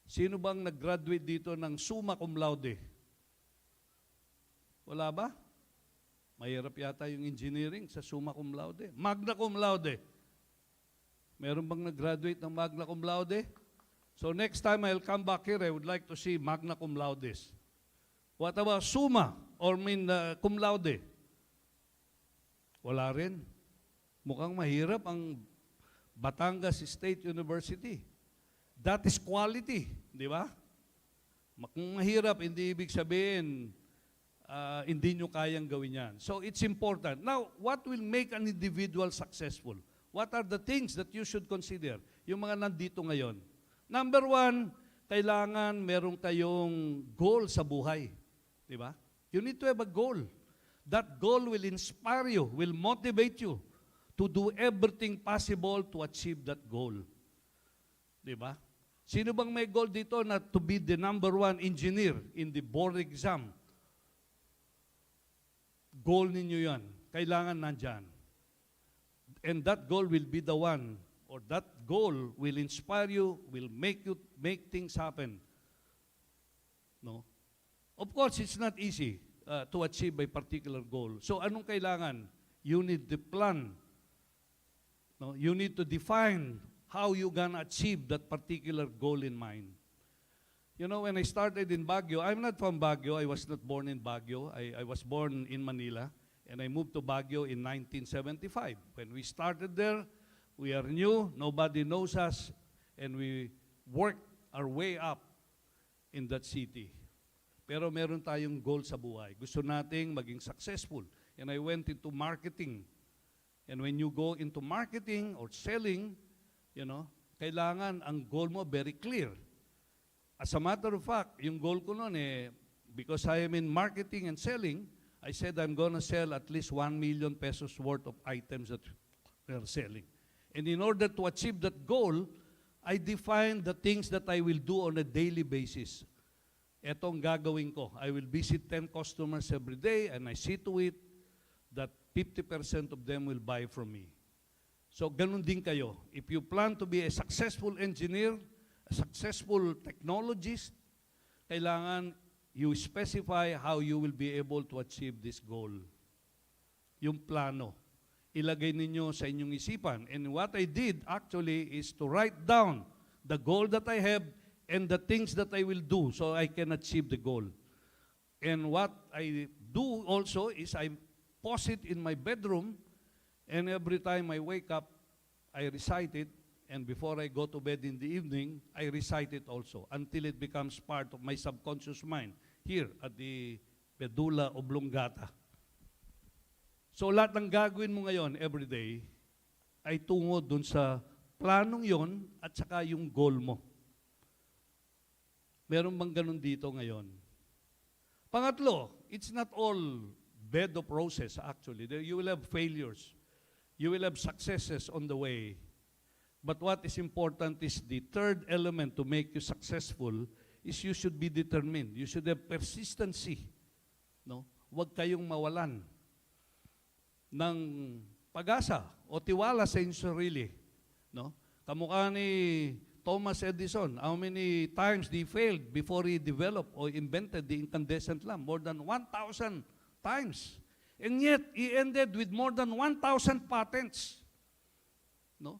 Sino bang nag-graduate dito ng summa cum laude? Wala ba? Mahirap yata yung engineering sa summa cum laude. Magna cum laude. Meron bang nag-graduate ng magna cum laude? So next time I'll come back here, I would like to see magna cum laudes. What about summa or cum laude? Wala rin. Mukhang mahirap ang Batangas State University. That is quality, di ba? Kung mahirap, hindi ibig sabihin, hindi nyo kayang gawin yan. So it's important. Now, what will make an individual successful? What are the things that you should consider? Yung mga nandito ngayon. Number one, kailangan meron kayong goal sa buhay. Di ba? You need to have a goal. That goal will inspire you, will motivate you to do everything possible to achieve that goal. Di ba? Sino bang may goal dito na to be the number one engineer in the board exam? Goal ninyo yan. Kailangan nandyan. And that goal will be the one, or that goal will inspire you, will make things happen. No? Of course, it's not easy to achieve a particular goal. So anong kailangan? You need the plan. No? You need to define how you gonna achieve that particular goal in mind. You know, when I started in Baguio, I'm not from Baguio. I was not born in Baguio. I was born in Manila, and I moved to Baguio in 1975. When we started there, we are new, nobody knows us, and we worked our way up in that city. Pero meron tayong goal sa buhay. Gusto nating maging successful. And I went into marketing. And when you go into marketing or selling, you know, kailangan ang goal mo very clear. As a matter of fact, yung goal ko noon because I am in marketing and selling, I said I'm gonna sell at least 1 million pesos worth of items that we are selling. And in order to achieve that goal, I defined the things that I will do on a daily basis. Etong gagawin ko. I will visit 10 customers every day and I see to it that 50% of them will buy from me. So, ganun din kayo. If you plan to be a successful engineer, a successful technologist, kailangan you specify how you will be able to achieve this goal. Yung plano. Ilagay ninyo sa inyong isipan. And what I did actually is to write down the goal that I have and the things that I will do so I can achieve the goal. And what I do also is I post it in my bedroom. And every time I wake up, I recite it, and before I go to bed in the evening, I recite it also until it becomes part of my subconscious mind here at the medulla oblongata. So lahat ng gagawin mo ngayon every day ay tungo dun sa planong yon at saka yung goal mo. Meron bang ganun dito ngayon? Pangatlo, it's not all bed of roses actually. You will have failures. You will have successes on the way. But what is important is the third element to make you successful is you should be determined. You should have persistency. No? Huwag kayong mawalan ng pag-asa o tiwala sa inyong sarili. No? Kamukha ni Thomas Edison, how many times he failed before he developed or invented the incandescent lamp? More than 1,000 times. And yet, he ended with more than 1,000 patents. No?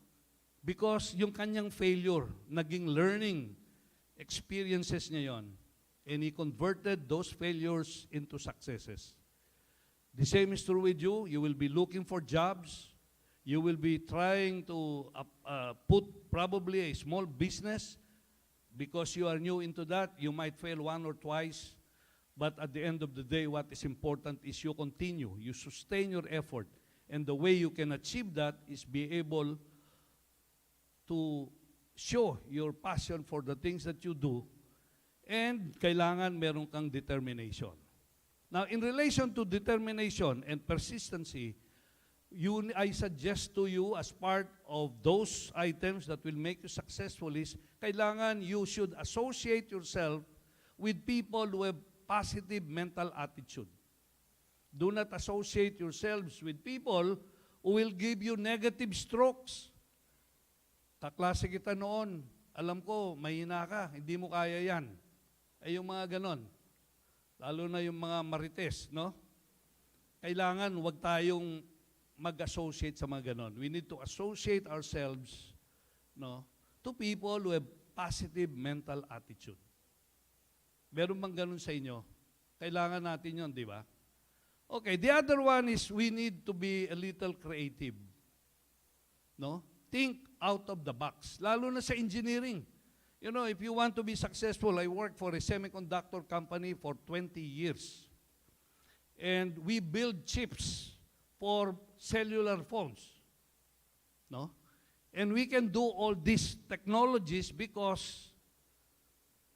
Because yung kanyang failure, naging learning experiences niya yon. And he converted those failures into successes. The same is true with you. You will be looking for jobs. You will be trying to put probably a small business. Because you are new into that, you might fail one or twice. But at the end of the day, what is important is you continue. You sustain your effort. And the way you can achieve that is be able to show your passion for the things that you do. And kailangan meron kang determination. Now, in relation to determination and persistency, I suggest to you as part of those items that will make you successful is kailangan you should associate yourself with people who have positive mental attitude. Do not associate yourselves with people who will give you negative strokes. Kaklase kita noon, alam ko, mahina ka, hindi mo kaya yan. Ay yung mga ganon. Lalo na yung mga marites, no? Kailangan wag tayong mag-associate sa mga ganon. We need to associate ourselves, no, to people who have positive mental attitude. Meron bang ganon sa inyo? Kailangan natin yon, di ba? Okay, the other one is we need to be a little creative. No? Think out of the box. Lalo na sa engineering. You know, if you want to be successful, I worked for a semiconductor company for 20 years. And we build chips for cellular phones. No? And we can do all these technologies because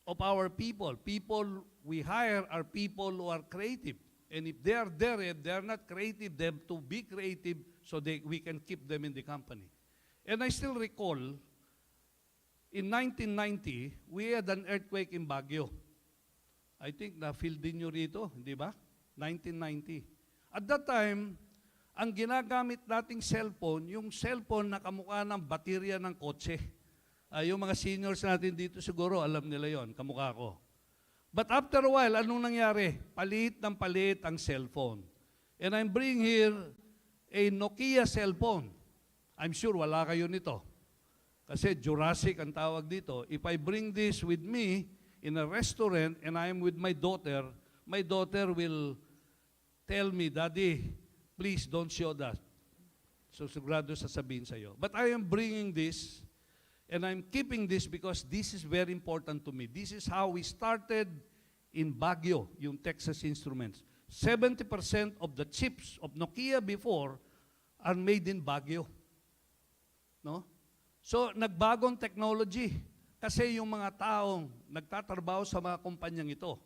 of our people. People we hire are people who are creative. And if they are there, if they are not creative, they have to be creative so we can keep them in the company. And I still recall, in 1990, we had an earthquake in Baguio. I think na-feel din nyo rito, di ba? 1990. At that time, ang ginagamit nating cellphone, yung cellphone na kamukha ng baterya ng kotse. Yung mga seniors natin dito siguro, alam nila yon, kamukha ko. But after a while, anong nangyari? Palit ng palit ang cellphone. And I'm bringing here a Nokia cellphone. I'm sure wala kayo nito. Kasi Jurassic ang tawag dito. If I bring this with me in a restaurant and I'm with my daughter will tell me, Daddy, please don't show that. So sigurado sasabihin sa'yo. But I am bringing this and I'm keeping this because this is very important to me. This is how we started in Baguio, yung Texas Instruments. 70% of the chips of Nokia before are made in Baguio. No? So, nagbagong technology. Kasi yung mga taong nagtatrabaho sa mga kumpanyang ito,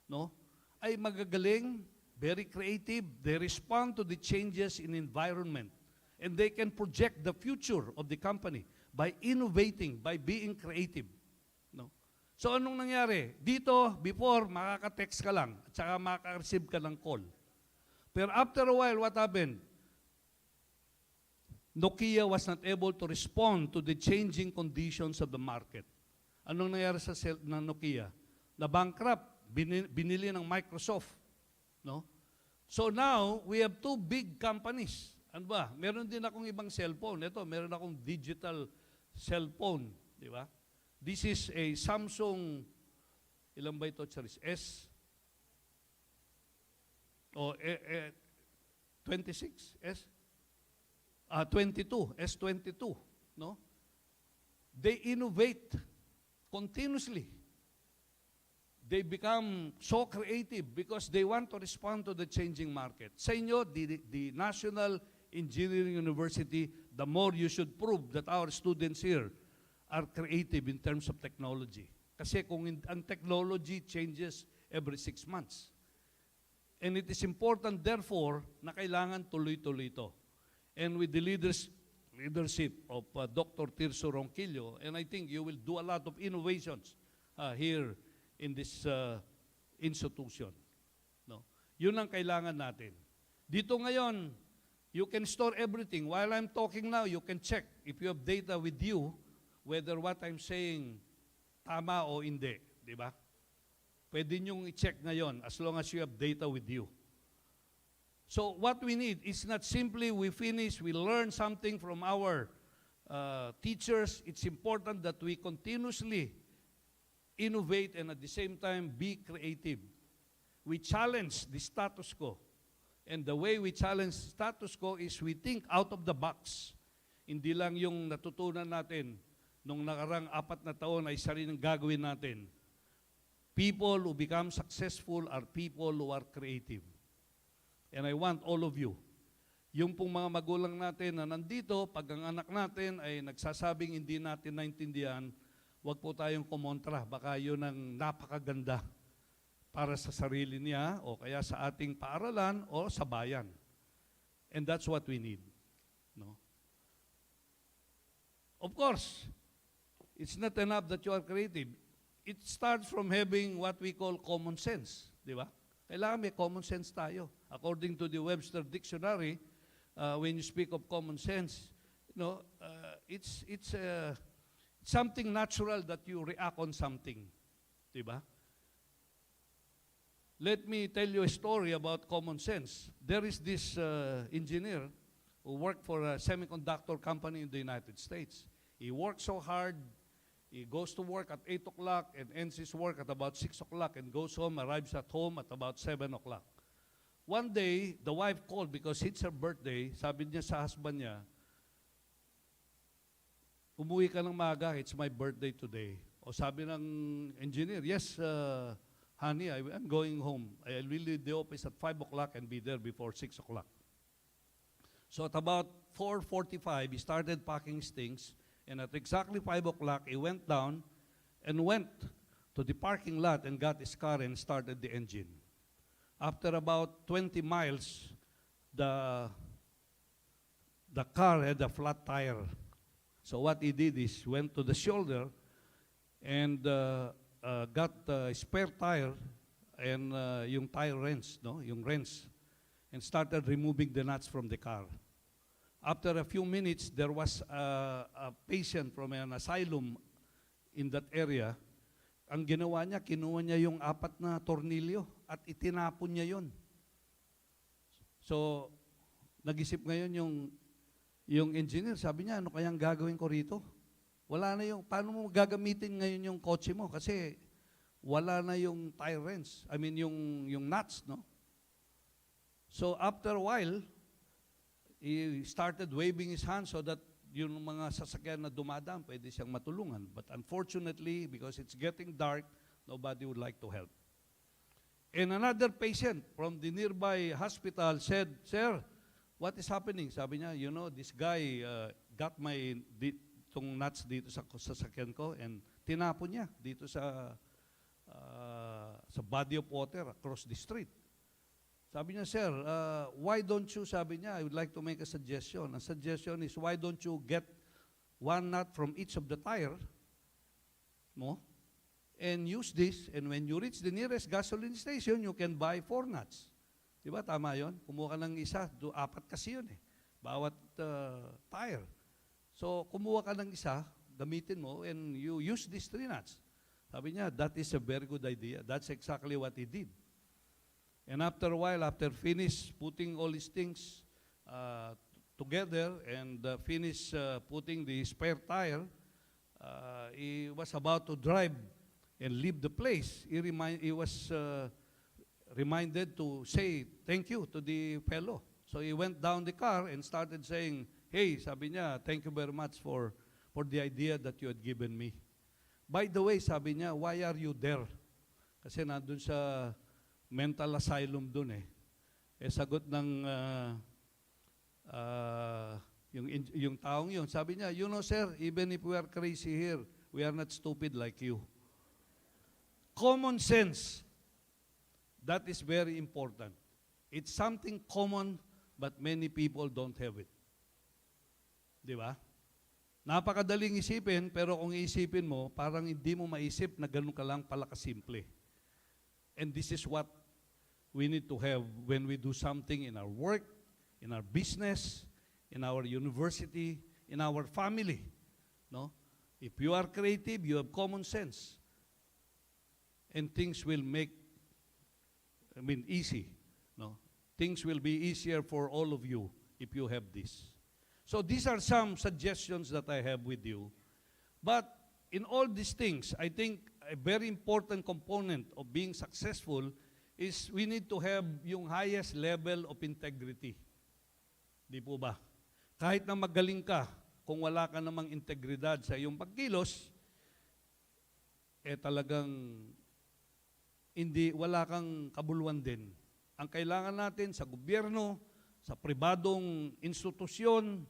no, ay magagaling, very creative, they respond to the changes in environment, and they can project the future of the company by innovating, by being creative. No? So, anong nangyari? Dito, before, makaka-text ka lang, at saka makaka-receive ka ng call. Pero after a while, what happened? Nokia was not able to respond to the changing conditions of the market. Anong nangyari sa Nokia? Na-bankrupt, binili ng Microsoft. No? So now, we have two big companies. Ano ba? Meron din akong ibang cellphone. Ito, meron akong digital cellphone. Di ba? This is a Samsung, ilan ba ito, Charis? S22, no? They innovate continuously. They become so creative because they want to respond to the changing market. Sa inyo, the National Engineering University, the more you should prove that our students here are creative in terms of technology. Kasi kung ang technology changes every 6 months. And it is important, therefore, na kailangan tuloy-tuloy ito. And with the leadership of Dr. 𝗘𝘅𝗶𝗿𝗀, and I think you will do a lot of innovations here in this institution. No? Yun ang kailangan natin. Dito ngayon, you can store everything. While I'm talking now, you can check if you have data with you, whether what I'm saying tama o hindi. Di ba? Pwede niyong i-check ngayon as long as you have data with you. So what we need is not simply we finish, we learn something from our teachers. It's important that we continuously innovate and at the same time be creative. We challenge the status quo. And the way we challenge status quo is we think out of the box. Hindi lang yung natutunan natin nung nakarang 4 na taon ay isa rin ang gagawin natin. People who become successful are people who are creative. And I want all of you, yung pong mga magulang natin na nandito, pag ang anak natin ay nagsasabing hindi natin naintindihan, huwag po tayong kumontra. Baka yun ang napakaganda para sa sarili niya o kaya sa ating paaralan o sa bayan. And that's what we need. No? Of course, it's not enough that you are creative. It starts from having what we call common sense. Di ba? Kailangan may common sense tayo. According to the Webster Dictionary, when you speak of common sense, it's something natural that you react on something. Di ba? Let me tell you a story about common sense. There is this engineer who worked for a semiconductor company in the United States. He worked so hard. He goes to work at 8 o'clock and ends his work at about 6 o'clock and goes home, arrives at home at about 7 o'clock. One day, the wife called because it's her birthday. Sabi niya sa husband niya, umuwi ka ng maaga, it's my birthday today. O sabi ng engineer, yes, honey, I'm going home. I will leave the office at 5 o'clock and be there before 6 o'clock. So at about 4:45, he started packing his things, and at exactly 5 o'clock, he went down and went to the parking lot and got his car and started the engine. After about 20 miles, the car had a flat tire. So what he did is went to the shoulder and got a spare tire and yung tire wrench, yung wrench, and started removing the nuts from the car. After a few minutes, there was a patient from an asylum in that area. Ang ginawa niya, kinuha niya yung 4 na tornilyo at itinapon niya yon. So, nag-isip ngayon yung engineer, sabi niya, ano kayang gagawin ko rito? Wala na yung, paano mo gagamitin ngayon yung kotse mo? Kasi wala na yung tire wrench. I mean, yung nuts, no? So after a while, he started waving his hands so that yung mga sasakyan na dumadaan, pwede siyang matulungan. But unfortunately, because it's getting dark, nobody would like to help. And another patient from the nearby hospital said, "Sir, what is happening?" Sabi niya, this guy got itong nuts dito sa sasakyan ko and tinapon niya dito sa body of water across the street. Sabi niya, "Sir, why don't you," sabi niya, "I would like to make a suggestion. A suggestion is, why don't you get 1 nut from each of the tire, and use this, and when you reach the nearest gasoline station, you can buy 4 nuts. Di ba, tama yun? Kumuha ka ng isa, 4 kasi yun bawat tire. So, kumuha ka ng isa, gamitin mo, and you use these 3 nuts. Sabi niya, that is a very good idea. That's exactly what he did. And after a while, after finish putting all these things together and finish putting the spare tire, he was about to drive and leave the place. He was reminded to say thank you to the fellow. So he went down the car and started saying, "Hey," sabi niya, "thank you very much for the idea that you had given me. By the way," sabi niya, "why are you there?" Kasi nandun sa mental asylum dun sagot ng yung taong yun, sabi niya, "Sir, even if we are crazy here, we are not stupid like you." Common sense, that is very important. It's something common, but many people don't have it. Di ba? Napakadaling isipin, pero kung iisipin mo, parang hindi mo maisip na ganun ka lang pala kasimple. And this is what we need to have when we do something in our work, in our business, in our university, in our family. No? If you are creative, you have common sense. And things will make, easy. No? things will be easier for all of you if you have this. So these are some suggestions that I have with you. But in all these things, I think a very important component of being successful is we need to have yung highest level of integrity. Di po ba? Kahit na magaling ka, kung wala ka namang integridad sa iyong pagkilos, talagang wala kang kabuluhan din. Ang kailangan natin sa gobyerno, sa pribadong institusyon,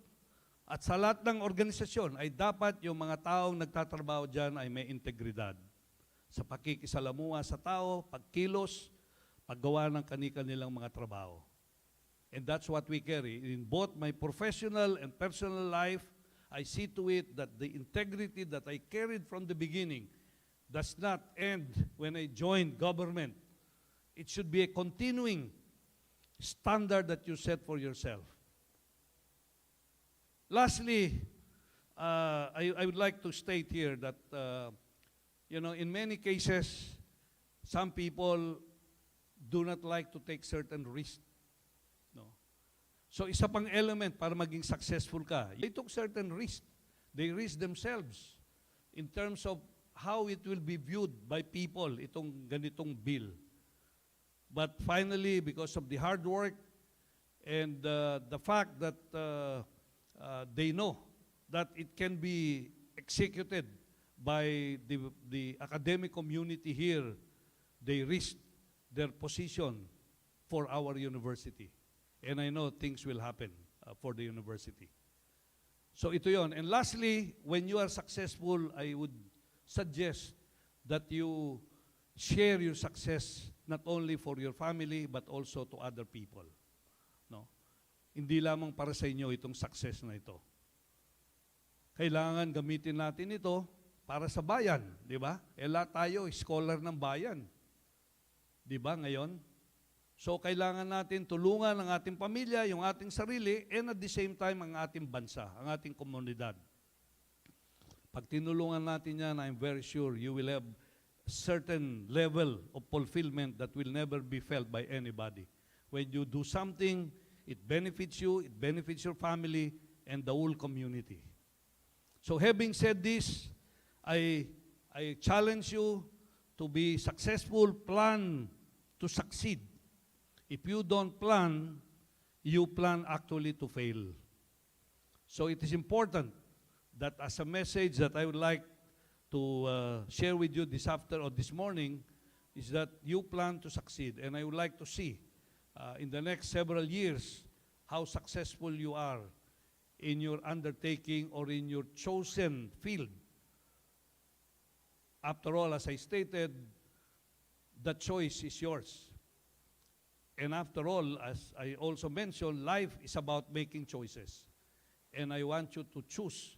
at sa lahat ng organisasyon ay dapat yung mga taong nagtatrabaho dyan ay may integridad. Sa pakikisalamuha sa tao, pagkilos, paggawa ng kanilang mga trabaho. And that's what we carry. In both my professional and personal life, I see to it that the integrity that I carried from the beginning does not end when I joined government. It should be a continuing standard that you set for yourself. Lastly, I would like to state here that, in many cases, some people do not like to take certain risks. No? So isa pang element para maging successful ka, they took certain risks. They risk themselves in terms of how it will be viewed by people, itong ganitong bill. But finally, because of the hard work and the fact that they know that it can be executed by the academic community here, they risk their position for our university. And I know things will happen for the university. So ito yon. And lastly, when you are successful, I would suggest that you share your success not only for your family but also to other people. No? Hindi lamang para sa inyo itong success na ito. Kailangan gamitin natin ito para sa bayan, di ba? Lahat tayo, scholar ng bayan. Di ba ngayon? So kailangan natin tulungan ang ating pamilya, yung ating sarili, and at the same time ang ating bansa, ang ating komunidad. Pag tinulungan natin yan, I'm very sure you will have a certain level of fulfillment that will never be felt by anybody. When you do something, it benefits you, it benefits your family, and the whole community. So having said this, I challenge you to be successful, plan to succeed. If you don't plan, you plan actually to fail. So it is important that as a message that I would like to share with you this morning is that you plan to succeed. And I would like to see in the next several years how successful you are in your undertaking or in your chosen field. After all, as I stated, the choice is yours. And after all, as I also mentioned, life is about making choices. And I want you to choose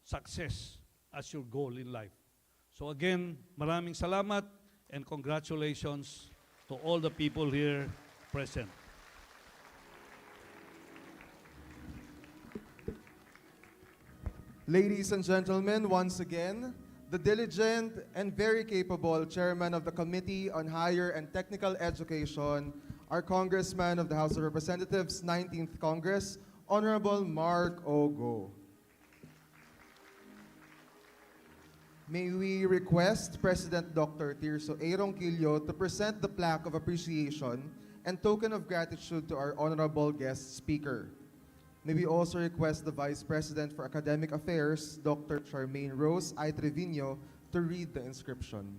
success as your goal in life. So again, maraming salamat and congratulations to all the people here present. Ladies and gentlemen, once again, the diligent and very capable Chairman of the Committee on Higher and Technical Education, our Congressman of the House of Representatives, 19th Congress, Honorable Mark Ogo. May we request President Dr. 𝗘𝘅𝗶𝗃𝗀𝗀𝗀𝗀𝗀𝗀𝗀 to present the plaque of appreciation and token of gratitude to our honorable guest speaker. May we also request the Vice President for Academic Affairs, Dr. 𝗘𝘅𝗃𝗀𝗀𝗀𝗀𝗀𝗀𝗀𝗀𝗃, to read the inscription.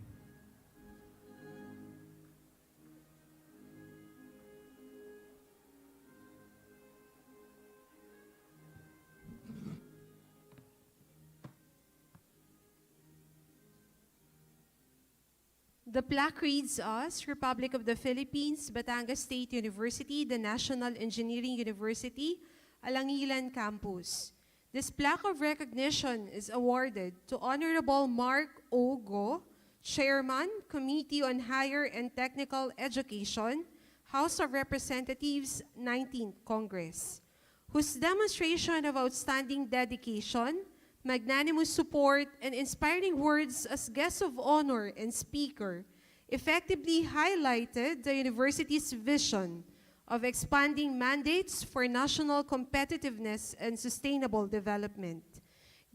The plaque reads us, Republic of the Philippines, Batangas State University, the National Engineering University, Alangilan Campus. This plaque of recognition is awarded to Honorable Mark Ogo, Chairman, Committee on Higher and Technical Education, House of Representatives, 19th Congress, whose demonstration of outstanding dedication, magnanimous support, and inspiring words as guest of honor and speaker effectively highlighted the university's vision of expanding mandates for national competitiveness and sustainable development.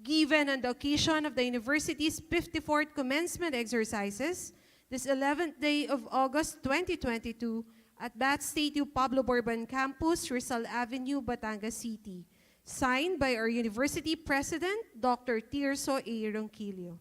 Given on the occasion of the university's 54th commencement exercises, this 11th day of August 2022 at BatStateU Pablo Borban Campus, Rizal Avenue, Batangas City. Signed by our University President, Dr. 𝗘𝘅𝗶𝗃𝗀𝗀𝗃𝗀.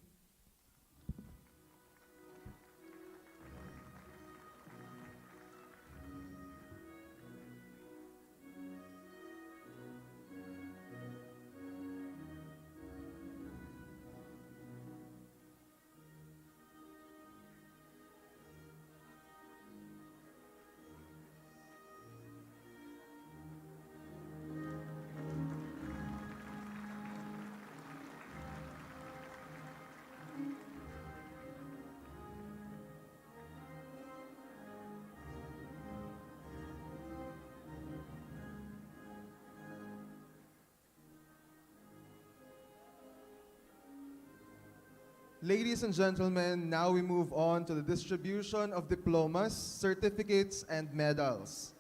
Ladies and gentlemen, now we move on to the distribution of diplomas, certificates, and medals.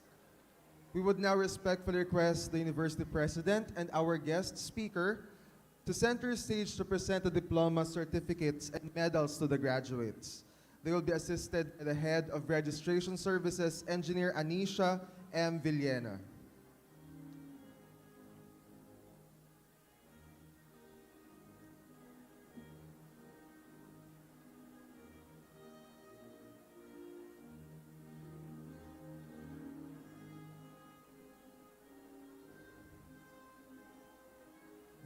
We would now respectfully request the University President and our guest speaker to center stage to present the diploma, certificates, and medals to the graduates. They will be assisted by the Head of Registration Services, Engineer 𝗕𝘁𝗵𝗃𝗀𝗀𝗃.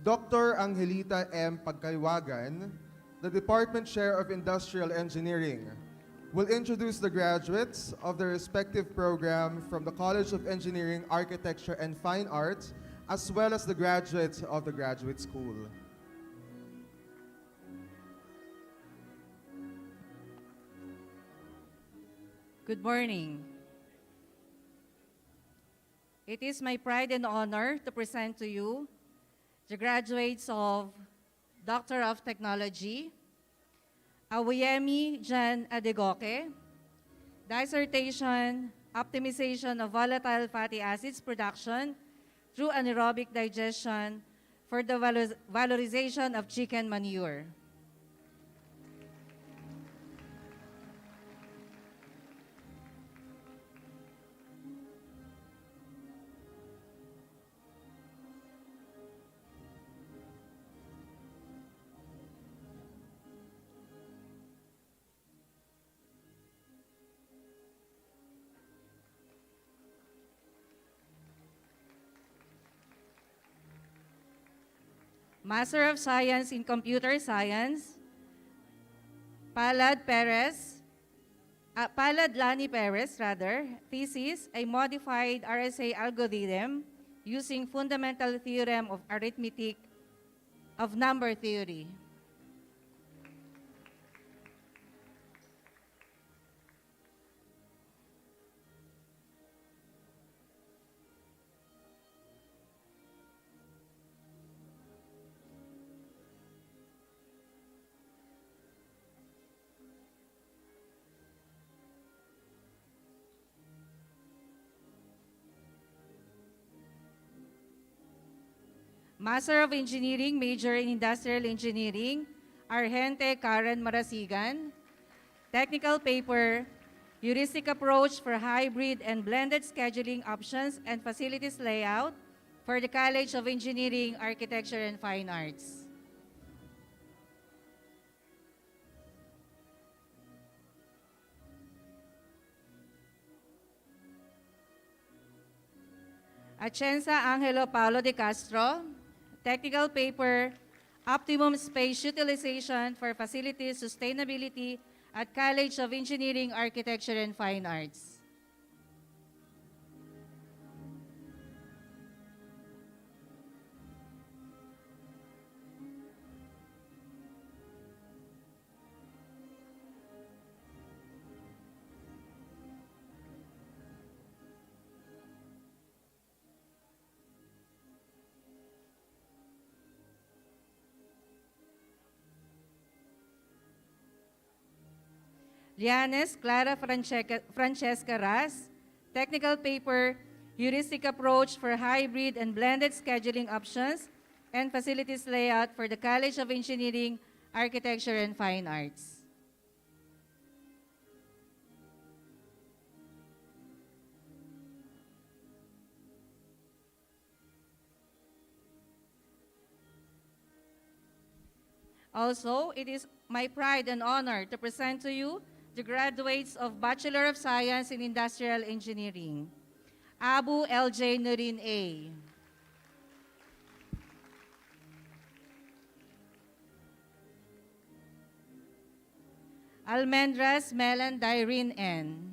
Dr. Angelita M. Pagkaliwagan, the Department Chair of Industrial Engineering, will introduce the graduates of the respective program from the College of Engineering, Architecture, and Fine Arts, as well as the graduates of the graduate school. Good morning. It is my pride and honor to present to you the graduates of Doctor of Technology, 𝗕𝘁𝗵𝗃𝗀𝗃𝗀, dissertation, optimization of volatile fatty acids production through anaerobic digestion for the valorization of chicken manure. Master of Science in Computer Science, Palad-Lani-Perez, thesis, a modified RSA algorithm using fundamental theorem of arithmetic of number theory. Master of Engineering, major in Industrial Engineering, 𝗕₂𝗃𝘁 Marasigan. Technical paper, Heuristic Approach for Hybrid and Blended Scheduling Options and Facilities Layout for the College of Engineering, Architecture, and Fine Arts. Atienza Angelo Paulo de Castro. Technical paper, Optimum Space Utilization for Facility Sustainability at College of Engineering, Architecture, and Fine Arts. Llanes Clara Francesca Ras, technical paper, heuristic approach for hybrid and blended scheduling options, and facilities layout for the College of Engineering, Architecture, and Fine Arts. Also, it is my pride and honor to present to you the graduates of Bachelor of Science in Industrial Engineering. Abu LJ Nurin A. Almendras Melan Dairin N.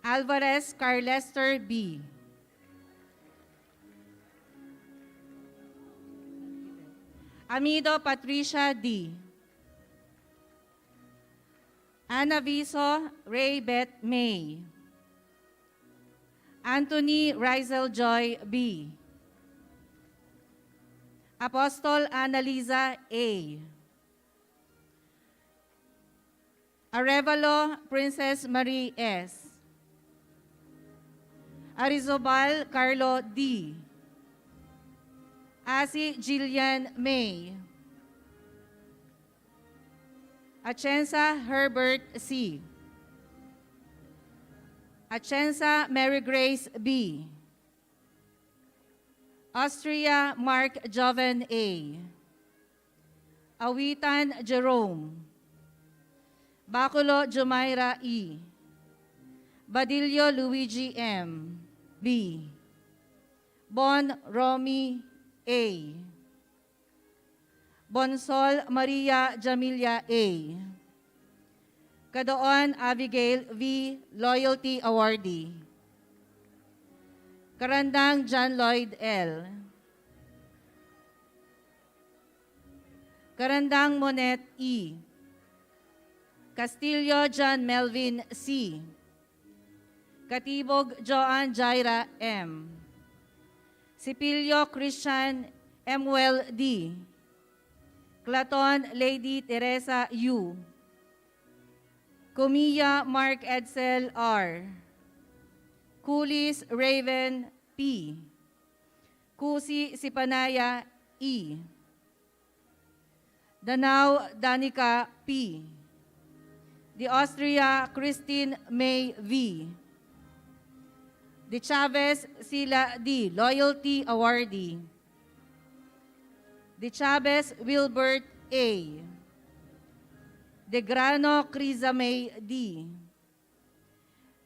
Alvarez Carlester B. Amido Patricia D. Anaviso Ray Beth May. Anthony Rizel Joy B. Apostol Annalisa A. Arevalo Princess Marie S. Arizobal Carlo D. Asi Jillian May. Atienza Herbert C. Atienza Mary Grace B. Austria Mark Joven A. Awitan Jerome. Baculo Jumaira E. Badillo Luigi M. B. Bon Romy A. Bonsol Maria Jamilia A. Kadoon Abigail V. Loyalty Awardee. Karandang John Lloyd L. Karandang Monet E. Castillo John Melvin C. Katibog Joan Jaira M. Sipilio Christian Emuel D. Claton Lady Teresa U. Comilla Mark Edsel R. Kulis Raven P. Kusi Sipanaya E. Danau Danica P. The Austria Christine May V. The Chavez Sila D. Loyalty Awardee. The Chavez Wilbert A. De Grano Criza May D.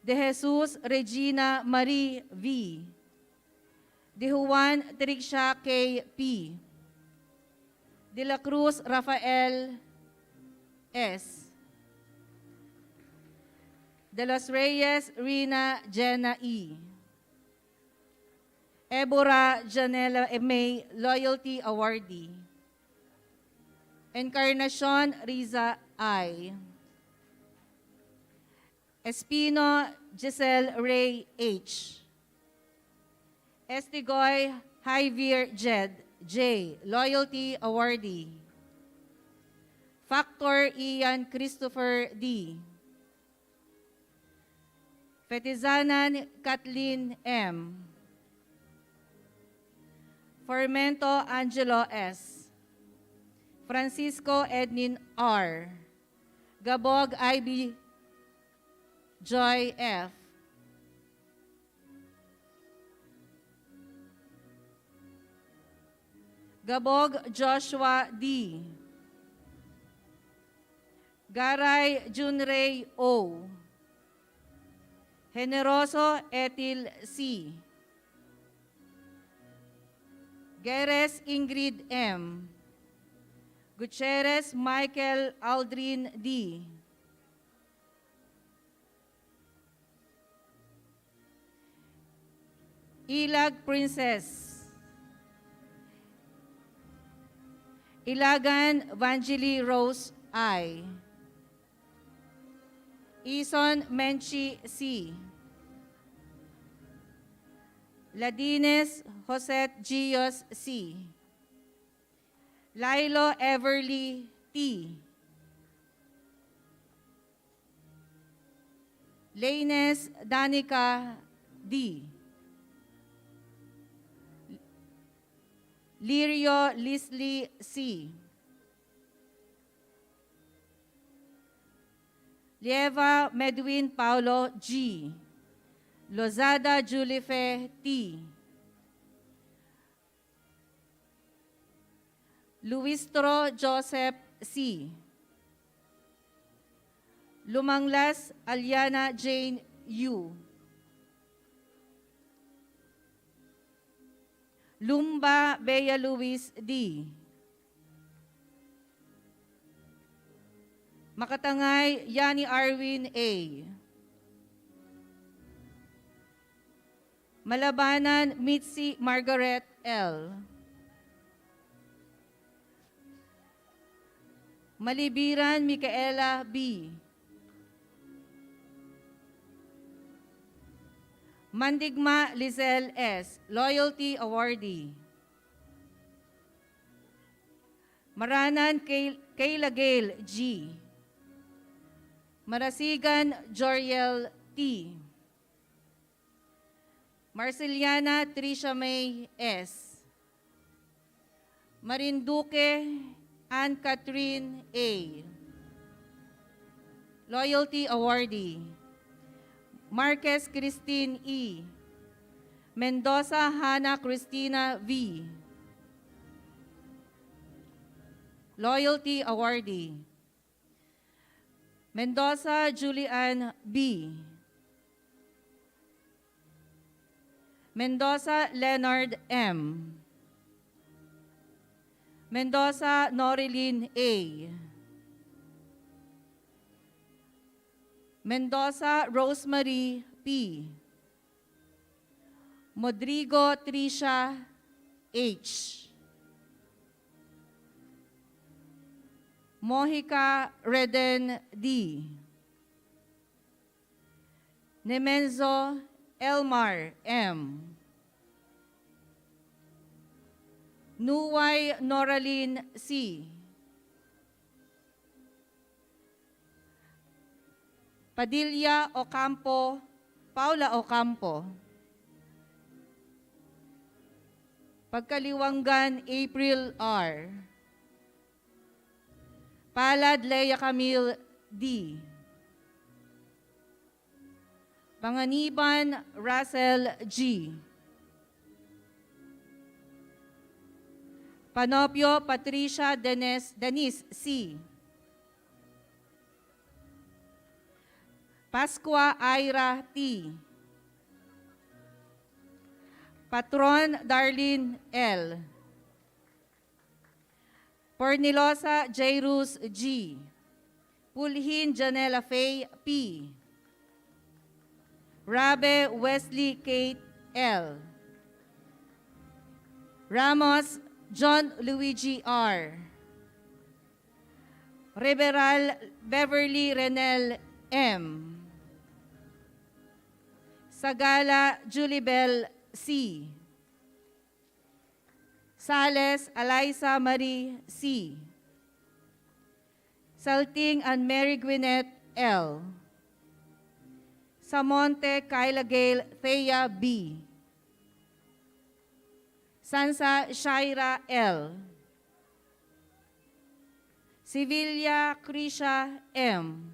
De Jesus Regina Marie V. De Juan Trixia K. P. De la Cruz Rafael S. De los Reyes Rina Jenna E. Ebora Janela May Loyalty Awardee. Encarnacion Riza I. Espino Giselle Ray H. Estigoy Javier Jed J. Loyalty Awardee. Factor Ian Christopher D. Fetizanan Kathleen M. Formento Angelo S. Francisco Ednin R. Gabog IB Joy F. Gabog Joshua D. Garay Junray O. Generoso Ethel C. Geres Ingrid M. Gutierrez Michael Aldrin D. Ilag Princess. Ilagan Vanjili Rose I. Ison Menchi C. Ladines Joset Gios C. 𝗨𝗨𝗶𝘃𝗲𝗄, 𝗨𝑖𝑛𝑒S Danica D, Lirio Leslie C, 𝗘𝘵𝗶 Medwin Paulo G, Lozada Julife T, Luistro Joseph C, Lumanglas Aliana Jane U, Lumba Bea Luis D, Makatangay Yani Arwin A, Malabanan Mitzi Margaret L, Malibiran Micaela B, Mandigma Lizelle S, Loyalty Awardee, Maranan Kayla Gale G, Marasigan Joriel T, Marceliana Tricia May S, Marinduque Ann Catherine A, Loyalty Awardee, Marquez Christine E, Mendoza Hannah Cristina V, Loyalty Awardee, Mendoza Julian B, Mendoza Leonard M, Mendoza Norilyn A, Mendoza Rosemary P, Modrigo Tricia H, Mojica Reden D, Nemenzo Elmar M, Nuway Noraline C, Padilla Ocampo, Paula Ocampo, Pagkaliwanggan April R, Palad Leia Camille D, Panganiban Russell G, Panopio Patricia Denise C, Pascua Ira T, Patron Darlene L, Pornilosa Jairus G, Pulhin Janela Faye P, Rabe Wesley Kate L, Ramos John Luigi R, Riberal Beverly Renel M, Sagala Julibel C, Sales Eliza Marie C, Salting and Mary Gwyneth L, Samonte Kyla Gale Thea B, Sansa Shaira L, Sevilla Krisha M,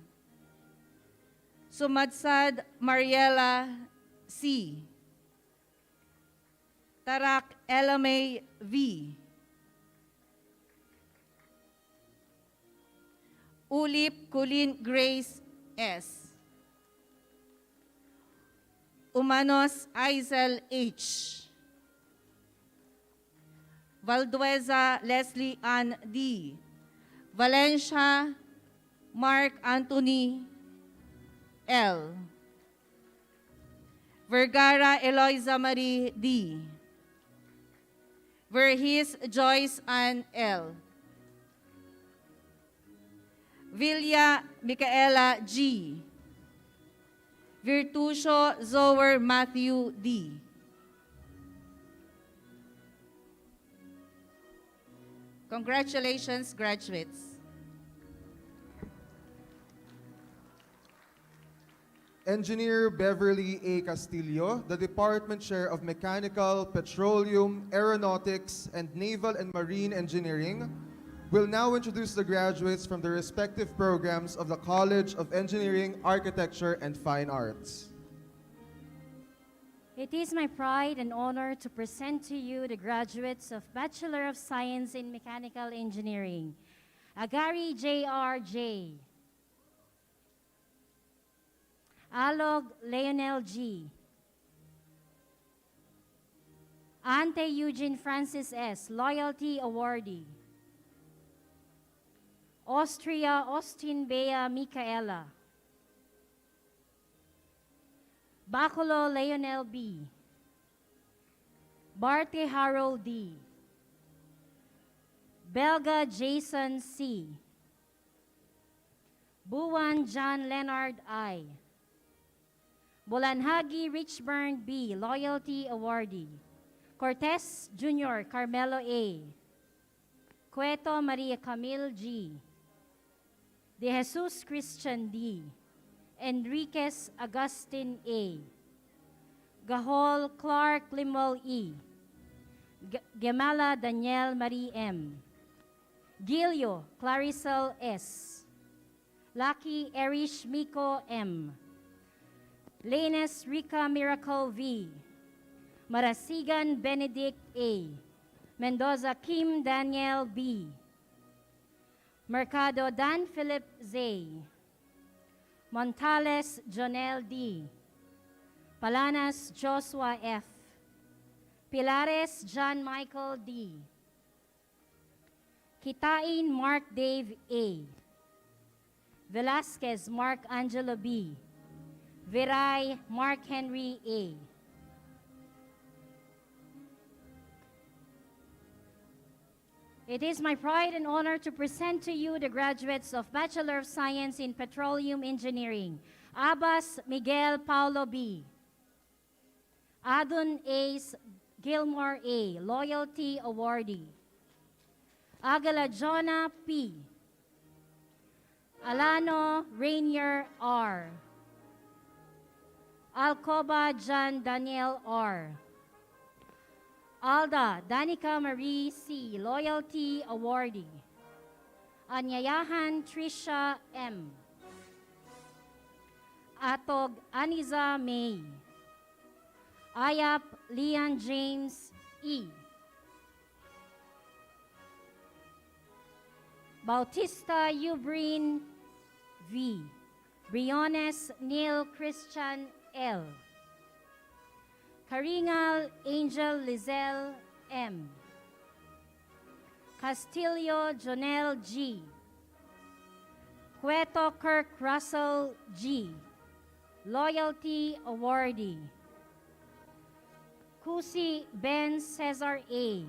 Sumadsad Mariela C, Tarak Elamay V, Ulip Colleen Grace S, Umanos Aizel H, Valdueza Leslie Ann D, Valencia Mark Anthony L, Vergara Eloisa Marie D, Verhis Joyce Ann L, Villa Micaela G, Virtusio Zower Matthew D, Congratulations, graduates. Engineer Beverly A. Castillo, the Department Chair of Mechanical, Petroleum, Aeronautics, and Naval and Marine Engineering, will now introduce the graduates from the respective programs of the College of Engineering, Architecture, and Fine Arts. It is my pride and honor to present to you the graduates of Bachelor of Science in Mechanical Engineering, Agari J.R.J., Alog Leonel G., Ante Eugene Francis S., Loyalty Awardee, Austria Austin Bea Micaela, Baculo Leonel B., Barte Harold D., Belga Jason C., Buwan John Leonard I., Bolanhagi Richburn B., Loyalty Awardee, Cortez Jr. Carmelo A., Cueto Maria Camille G., De Jesus Christian D., Enriquez Agustin A., Gahol Clark Limol E., Gemala Daniel Marie M., Gilio Claricel S., Lucky Erish Miko M., Lanes Rica Miracle V., Marasigan Benedict A., Mendoza Kim Daniel B., Mercado Dan Philip Z., Montales Jonel D., Palanas Joshua F., Pilares John Michael D., Kitain Mark Dave A., Velasquez Mark Angelo B., Viray Mark Henry A., It is my pride and honor to present to you the graduates of Bachelor of Science in Petroleum Engineering, Abbas Miguel Paulo B., Adon Ace Gilmore A., Loyalty Awardee, Agala Jonah P., Alano Rainier R., Alcoba John Daniel R., Alda Danica Marie C., Loyalty Awardee, Anyayahan Trisha M., Atog Aniza May, Ayap Leon James E., Bautista Ubrin V., Briones Neil Christian L., Karingal Angel Lizelle M., Castillo Jonel G., Cueto Kirk Russell G., Loyalty Awardee, Kusi Ben Cesar A.,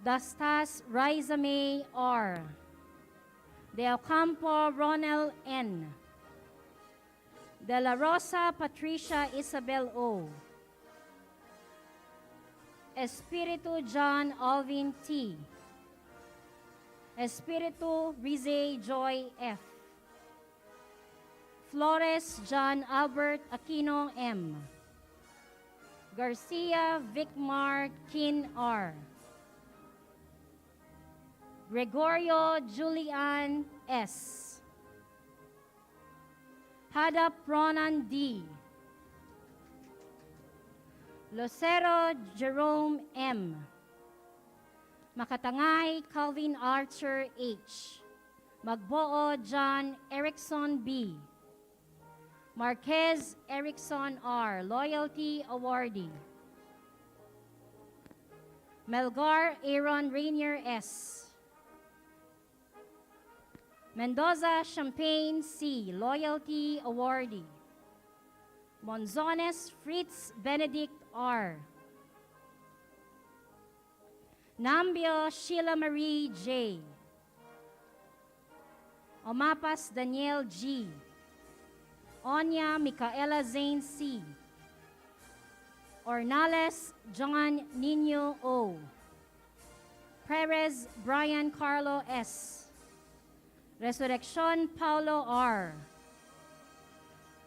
Dastas Raizame R., De Ocampo Ronel N., De La Rosa Patricia Isabel O., Espiritu John Alvin T., Espiritu Rize Joy F., Flores John Albert Aquino M., Garcia Vicmar Kin R., Gregorio Julian S., Hadap Ronan D., Lucero Jerome M., Makatangay Calvin Archer H., Magboo John Erickson B., Marquez Erickson R., Loyalty Awardee, Melgar Aaron Rainier S., Mendoza Champagne C., Loyalty Awardee, Monzones Fritz Benedict R., Nambio Sheila Marie J., Omapas Daniel G., Onya Micaela Zane C., Ornales John Nino O., Perez Brian Carlo S. Resurrección Paulo R.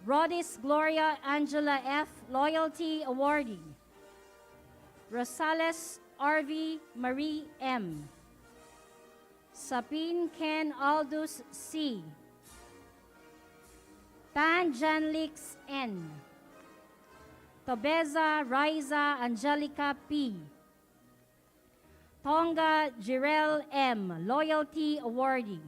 Rodis Gloria Angela F. Loyalty Awardee. Rosales RV Marie M. Sapin Ken Aldous C. Tan Janlix N. Tobeza Raiza Angelica P. Tonga Jirel M. Loyalty Awardee.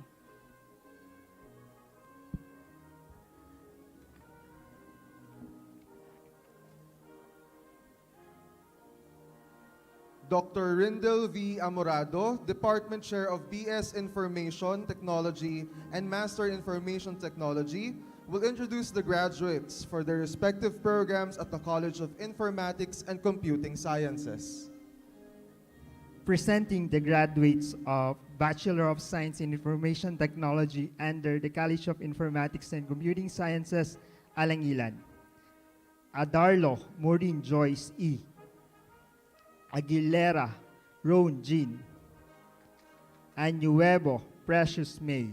Dr. Rindel V. Amorado, Department Chair of BS Information Technology and Master Information Technology, will introduce the graduates for their respective programs at the College of Informatics and Computing Sciences. Presenting the graduates of Bachelor of Science in Information Technology under the College of Informatics and Computing Sciences, Alangilan. Adarlo Maureen Joyce E. Aguilera Roan Jean. Añuevo Precious May.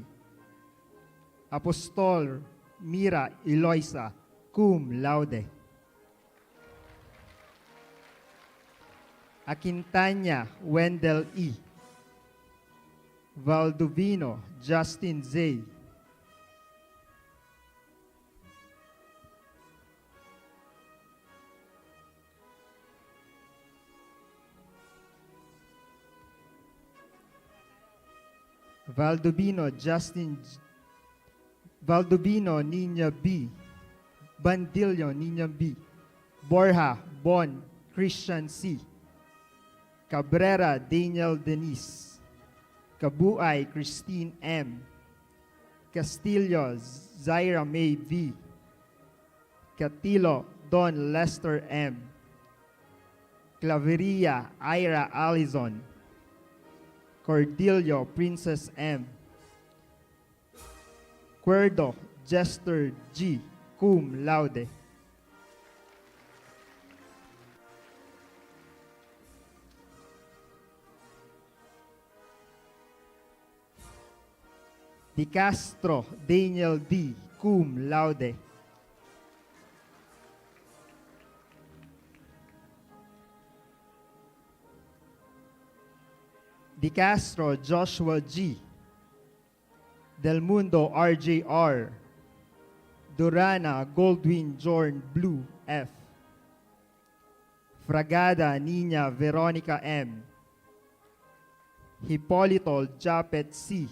Apostol Mira Eloisa, cum laude. Aquintana Wendell E. Valdovino Justin Z. Valdovino Nina B. Bandillo Nina B. Borja Bon Christian C. Cabrera Daniel Denise. Kabuay Christine M. Castillo Zaira May V. Catilo Don Lester M. Claveria Ira Allison. Cordelio Princess M. Cuerdo Jester G. Cum laude. Di Castro Daniel D. Cum laude. Di Castro Joshua G. Del Mundo RJR. Durana Goldwyn Jorn Blue F. Fragada Nina Veronica M. Hipolito Japet C.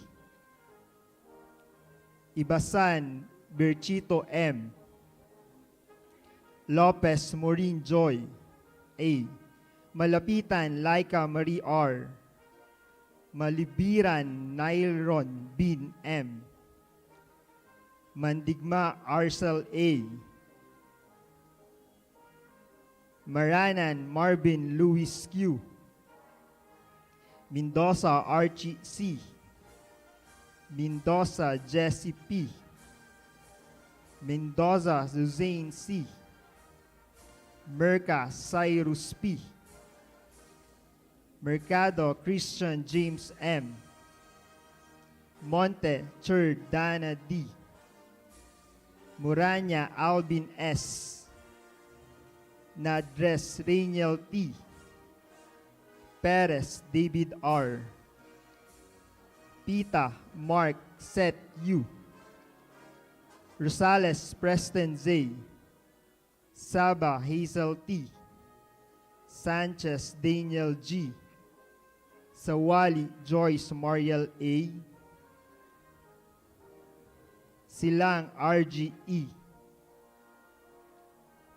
Ibasan Berchito M. Lopez Maureen Joy A. Malapitan Laika Marie R. Malibiran Nairon Bin M. Mandigma Arcel A. Maranan Marvin Louis Q. Mendoza Archie C. Mendoza Jesse P. Mendoza Suzanne C. Merca Cyrus P. Mercado Christian James M. Monte Chur Dana D. Muranya Alvin S. Nadres Rainiel T. Perez David R. Pita Mark Seth U. Rosales Preston Z. Saba Hazel T. Sanchez Daniel G. Sawali Joyce Mariel A. Silang RGE.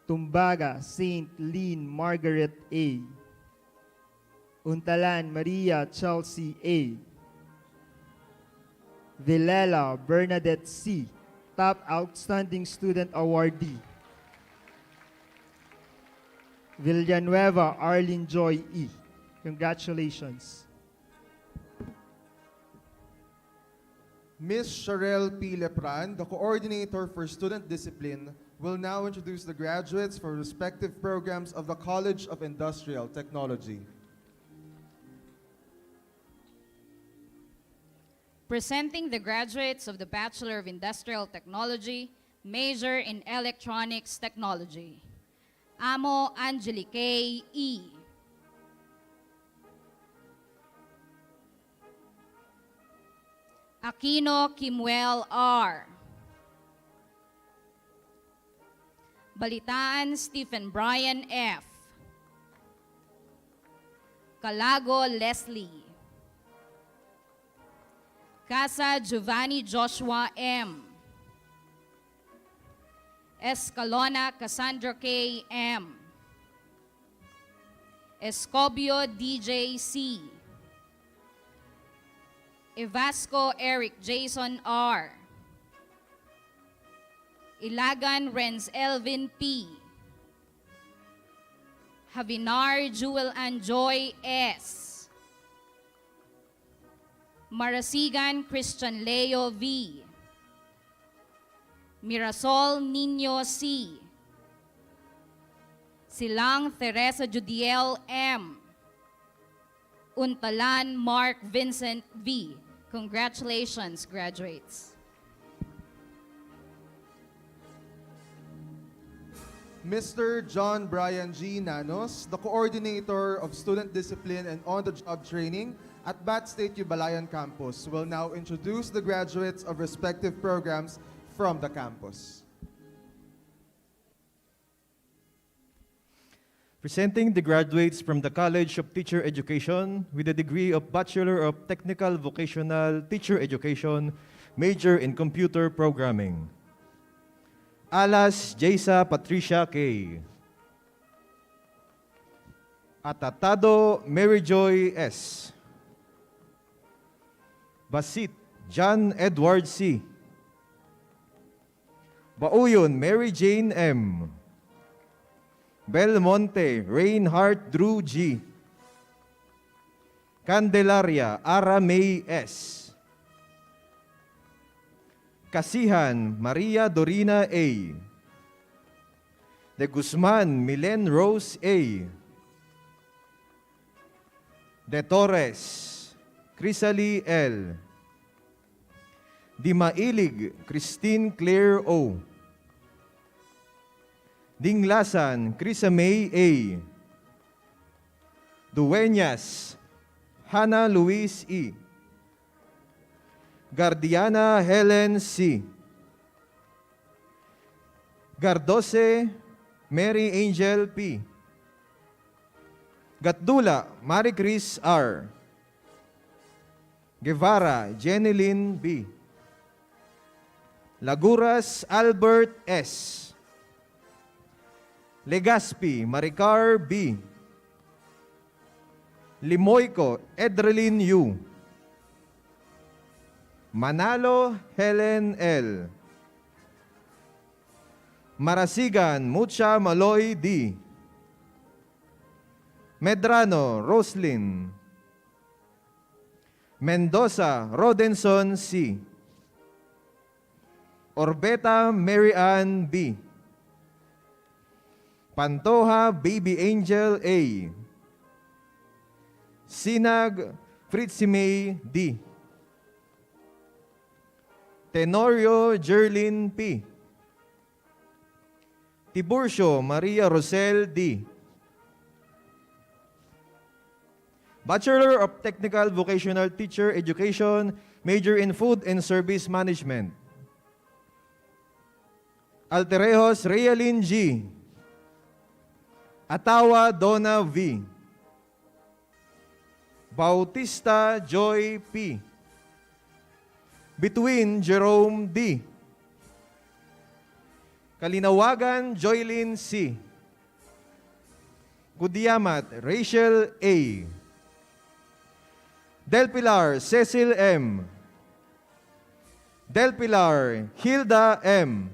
Tumbaga Saint Lean Margaret A. Untalan Maria Chelsea A. Villela Bernadette C. Top Outstanding Student Awardee. Villanueva Arlene Joy E. Congratulations. Ms. Sharel P. Lepran, the Coordinator for Student Discipline, will now introduce the graduates for respective programs of the College of Industrial Technology. Presenting the graduates of the Bachelor of Industrial Technology, major in Electronics Technology. Amo Angelique E. Aquino Kimwell R. Balitaan Stephen Brian F. Calago Leslie. Casa Giovanni Joshua M. Escalona Cassandra K. M. Escobio DJ C. Evasco Eric Jason R. Ilagan Renz Elvin P. Havinar Jewel and Joy S. Marasigan Christian Leo V. Mirasol Nino C. Silang Teresa Judiel M. Untalan Mark Vincent V. Congratulations, graduates. Mr. John Brian G. Nanos, the Coordinator of Student Discipline and On-the-Job Training at BatStateU Balayan Campus, will now introduce the graduates of respective programs from the campus. Presenting the graduates from the College of Teacher Education with the degree of Bachelor of Technical Vocational Teacher Education, major in Computer Programming. Alas J.sa Patricia K. Atatado Mary Joy S. Basit John Edward C. Bauyon Mary Jane M. Belmonte Reinhardt Drew G. Candelaria Ara May S. Kasihan Maria Dorina A. De Guzman Milen Rose A. De Torres Crisalie L. Di Mailig Christine Claire O. Dinglasan Crisa May A. Dueñas Hannah Luis E. Gardiana Helen C. Gardose Mary Angel P. Gatdula Marie Chris R. Guevara Jeneline B. Laguras Albert S. Legaspi Maricar B. Limoyco Edrelin U. Manalo Helen L. Marasigan Mucha Maloy D. Medrano Roslyn. Mendoza Rodenson C. Orbeta Mary Ann B. Pantoja Baby Angel A. Sinag Fritzy May D. Tenorio Jerlin P. Tiburcio Maria Rosel D. Bachelor of Technical Vocational Teacher Education, major in Food and Service Management. Alterejos Realin G. Atawa Donna V. Bautista Joy P. Between Jerome D. Kalinawagan Joylyn C. Gudiamat Rachel A. Del Pilar Cecil M. Del Pilar Hilda M.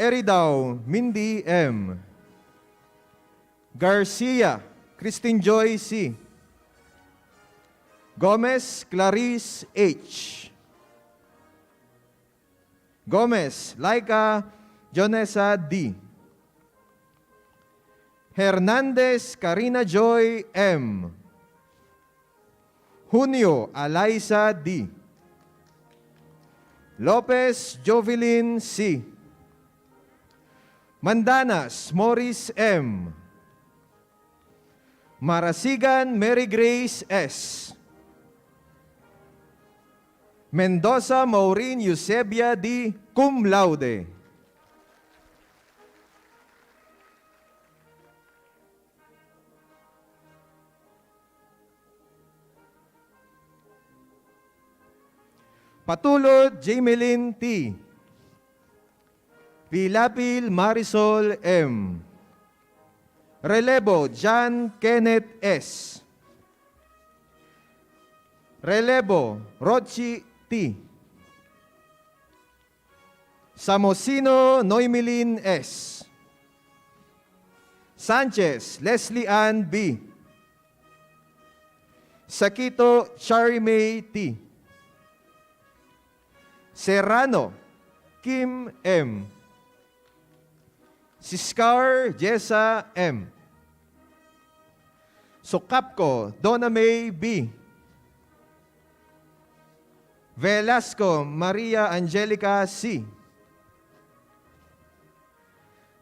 Eridao Mindy M. Garcia Christine Joy C. Gomez Clarice H. Gomez Laika Jonesa D. Hernandez Karina Joy M. Junio Alaysa D. Lopez Jovelyn C. Mandanas Morris M. Marasigan Mary Grace S. Mendoza Maureen Eusebia D. Cum laude. Patulod Jamelyn T. Pilapil Marisol M. Relevo John Kenneth S. Relevo Rochi T. Samosino Noymilin S. Sanchez Leslie Ann B. Sakito Charimay T. Serrano Kim M. Siscar Jessa M. Sokapko Donna May B. Velasco Maria Angelica C.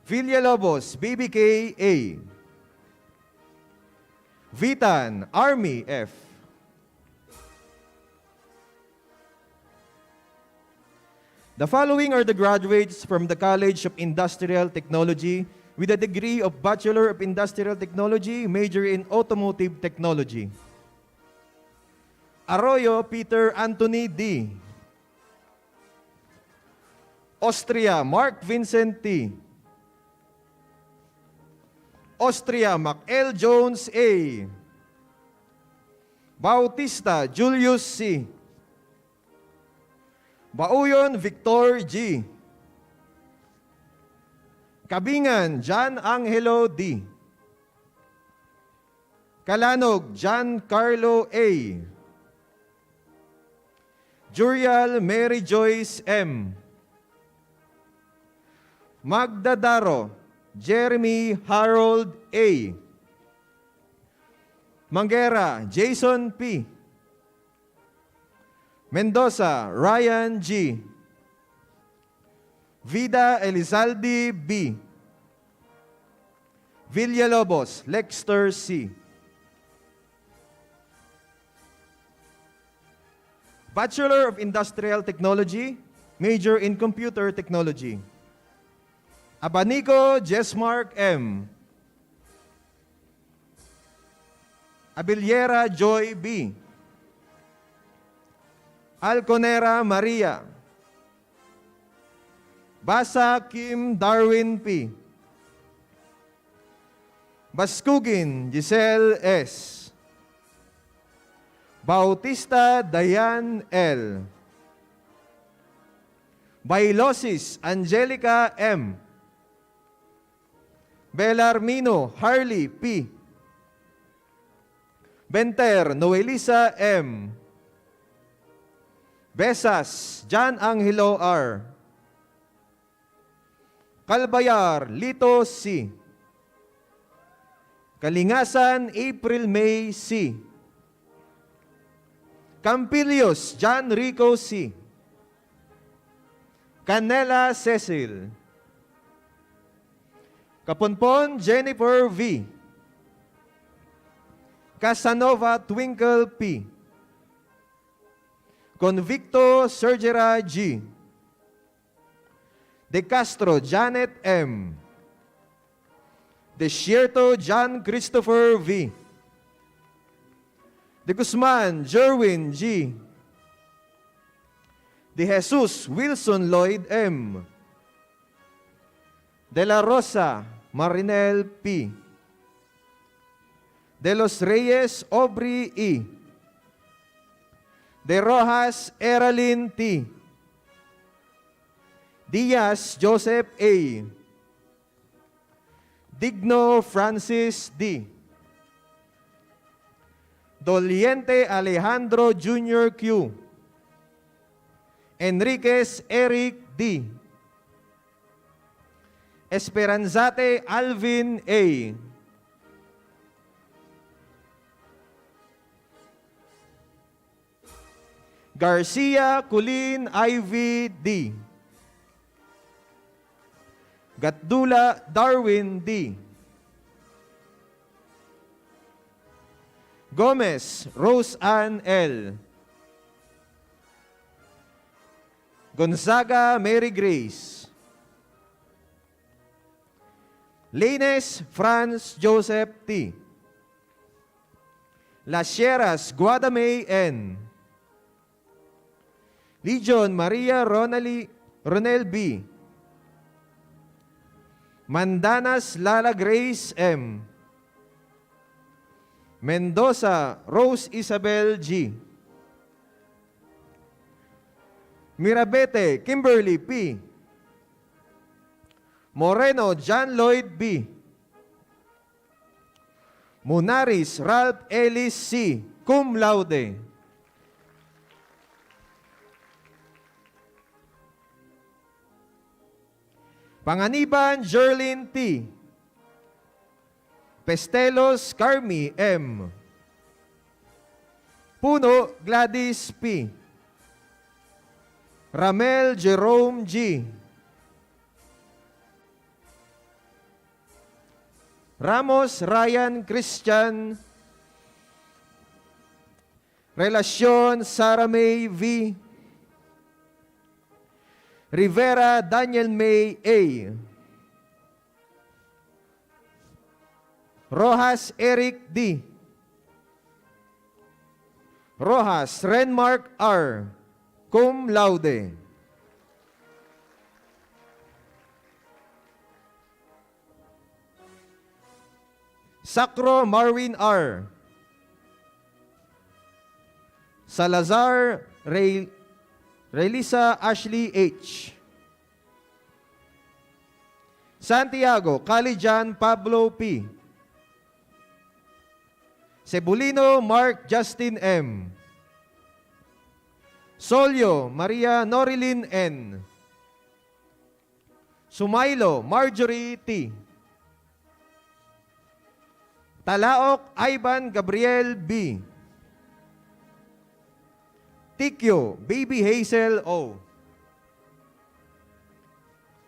Villalobos BBK A. Vitan Army F. The following are the graduates from the College of Industrial Technology with a degree of Bachelor of Industrial Technology, major in Automotive Technology. Arroyo Peter Anthony D. Austria Mark Vincent T. Austria Macel Jones A. Bautista Julius C. Bauyon Victor G. Kabingan John Angelo D. Kalanog John Carlo A. Jurial Mary Joyce M. Magdadaro Jeremy Harold A. Manguera Jason P. Mendoza Ryan G. Vida Elizalde B. Villalobos Lexter C. Bachelor of Industrial Technology, major in Computer Technology. Abanico Jesmark M. Abiliera Joy B. Alconera Maria. Basa Kim Darwin P. Baskugin Giselle S. Bautista Dayan L. Bailosis Angelica M. Belarmino Harley P. Benter Noelisa M. Besas John Angelo R. Calbayar Lito C. Kalingasan April May C. Campilios John Rico C. Canela Cecil. Kaponpon Jennifer V. Casanova Twinkle P. Convicto Sergera G. De Castro Janet M. Desierto John Christopher V. De Guzman Jerwin G. De Jesus Wilson Lloyd M. De La Rosa Marinel P. De Los Reyes Aubrey E. De Rojas Eralyn T. Diaz Joseph A. Digno Francis D. Doliente Alejandro Jr. Q. Enriquez Eric D. Esperanzate Alvin A. 𝗕𝘅𝗶𝗃𝗃𝗍𝗍 D. Gatdula Darwin D. Gomez Rose Ann L. Gonzaga Mary Grace. Laines Franz Joseph T. Las Sierras Guadamay N. Legion Maria Ronel B. Mandanas Lala Grace M. Mendoza Rose Isabel G. Mirabete Kimberly P. Moreno John Lloyd B. Munaris Ralph Ellis C. Cum laude. Panganiban Jerlyn T. Pestelos Carmi M. Puno Gladys P. Ramel Jerome G. Ramos Ryan Christian. Relasyon Sara May V. Rivera Daniel May A. Rojas Eric D. Rojas Renmark R. Cum laude. Sacro Marwin R. Salazar Relisa Ashley H. Santiago Calijan Pablo P. Cebulino Mark Justin M. Solio Maria Norilyn N. Sumailo Marjorie T. Talaok Ivan Gabriel B. Tikyo Baby Hazel O.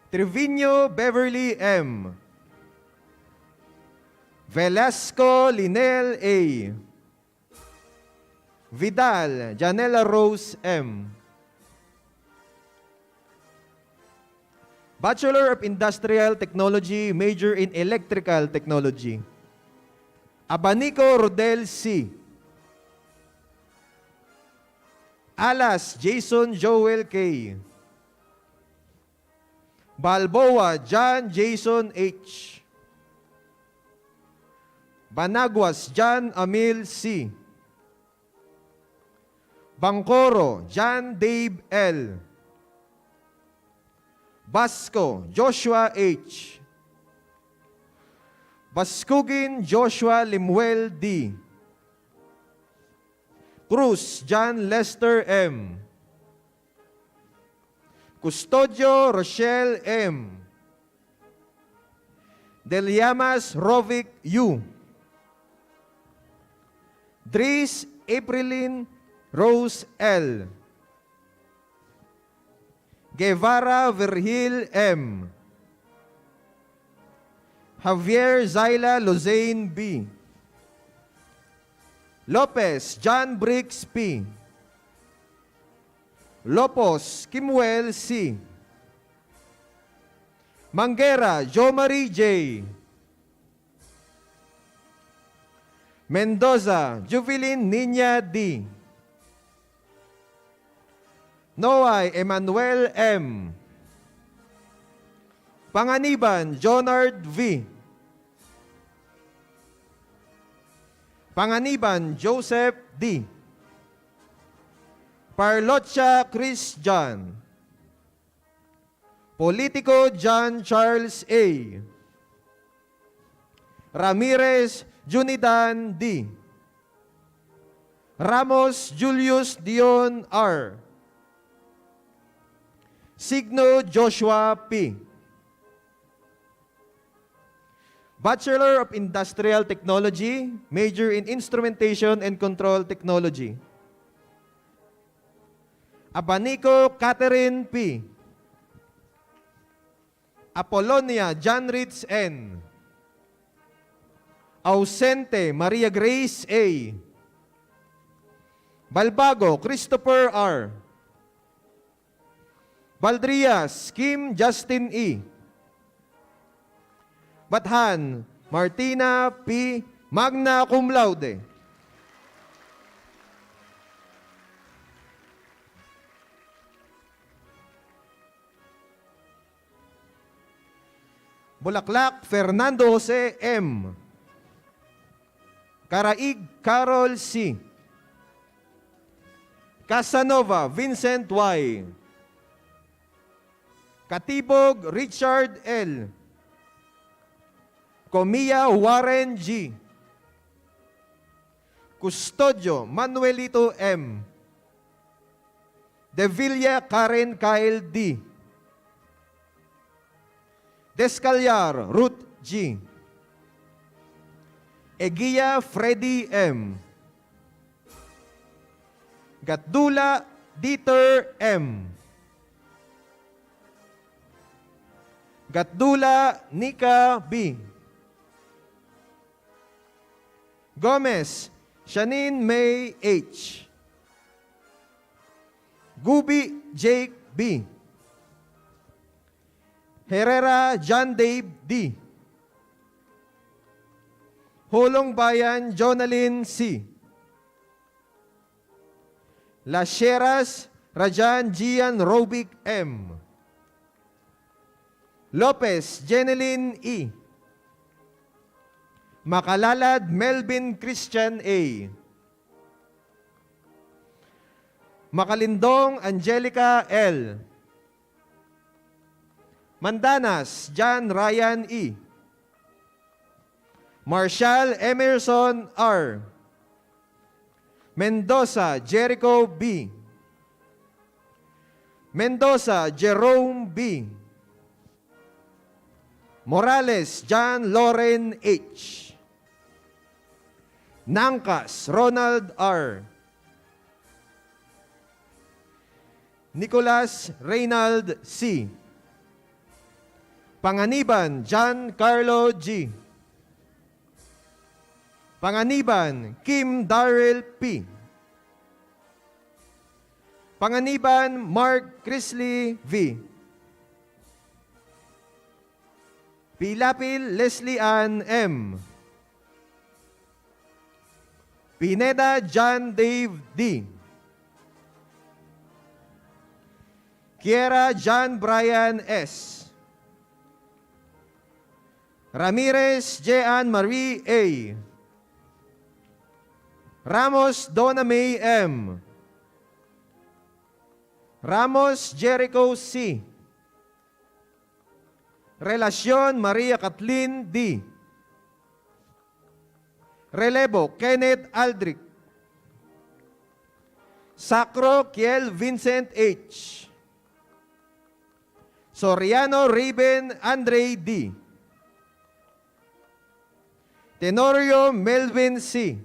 Trevino Beverly M. Velasco Linel A. Vidal Janela Rose M. Bachelor of Industrial Technology, major in Electrical Technology. Abanico Rodel C. Alas Jason Joel K. Balboa John Jason H. Banaguas John Amil C. Bangkoro John Dave L. Basco Joshua H. Baskugin Joshua Limuel D. Cruz John Lester M. Custodio Rochelle M. Delyamas Rovic U. Dries Aprilin Rose L. Guevara Virgil M. Javier Zaila Lozane B. Lopez John Briggs P. Lopos Kimuel C. Manguera Jomari J. Mendoza Juvelin Niña D. Noay Emmanuel M. Panganiban Jonard V. Panganiban Joseph D. Parlocha Chris John. Politico John Charles A. Ramirez Junidan D. Ramos Julius Dion R. Signo Joshua P. Bachelor of Industrial Technology, major in Instrumentation and Control Technology. Abanico Catherine P. Apolonia John Ritz N. Ausente Maria Grace A. Balbago Christopher R. Valdrias Kim Justin E. Bathan Martina P. Magna Cum Laude. Bulaklak Fernando Jose M. Caraig Carol C. Casanova Vincent Y. Katibog Richard L. Comia Warren G. Custodio Manuelito M. De Villa Karen Kyle D. Descallar Ruth G. Egia Freddy M. Gatdula Dieter M. Gatdula Nika B. Gomez Shanine May H. Gubi Jake B. Herrera John Dave D. Hulong Bayan Jonalyn C. Las Sierras Rajan Gian Robic M. Lopez Jeneline E. Makalalad Melvin Christian A. Makalindong Angelica L. Mandanas John Ryan E. Marshall Emerson R. Mendoza Jericho B. Mendoza Jerome B. Morales John Lauren H. Nangkas Ronald R. Nicolas Reynald C. Panganiban John Carlo G. Panganiban Kim Darrell P. Panganiban Mark Crisley V. Pilapil Leslie Ann M. Pineda John Dave D. Kiera John Brian S. Ramirez Jean Marie A. Ramos Donna May M. Ramos Jericho C. Relasyon Maria Kathleen D. Relevo Kenneth Aldrich. Sacro Kiel Vincent H. Soriano Raven Andre D. Tenorio Melvin C.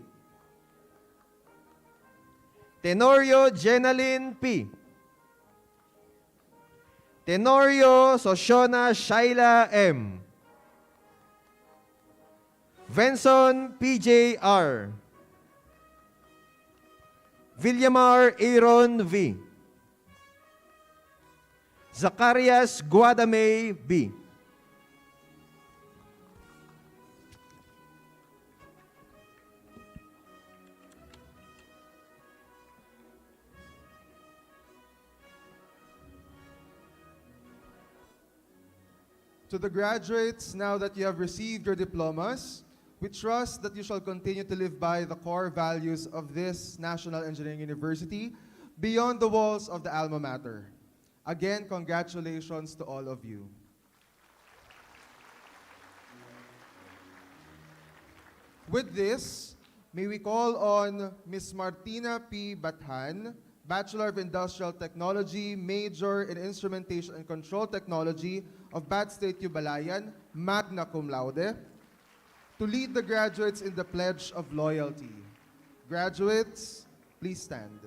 Tenorio Jenaline P. Tenorio Soshona Shaila M. Venson PJ R. Villamar Aaron V. Zacarias Guadamay B. To the graduates, now that you have received your diplomas, we trust that you shall continue to live by the core values of this National Engineering University beyond the walls of the alma mater. Again, congratulations to all of you. With this, may we call on Ms. Martina P. Bathan, Bachelor of Industrial Technology, Major in Instrumentation and Control Technology of BatStateU Balayan, magna cum laude, to lead the graduates in the Pledge of Loyalty. Graduates, please stand.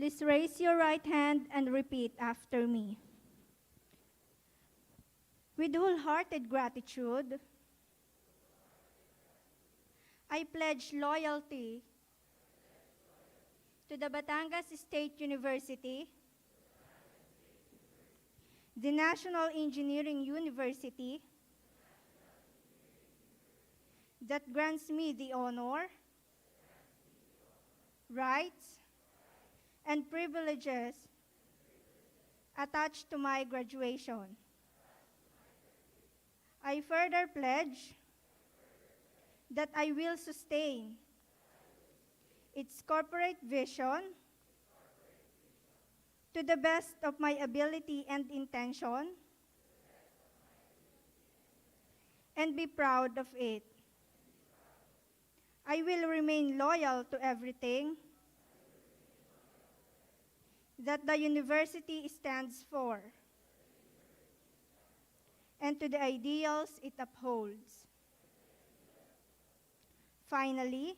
Please raise your right hand and repeat after me. With wholehearted gratitude, I pledge loyalty to the Batangas State University, the National Engineering University, that grants me the honor, rights, and privileges attached to my graduation. I further pledge that I will sustain its corporate vision to the best of my ability and intention, and be proud of it. I will remain loyal to everything that the university stands for and to the ideals it upholds. Finally,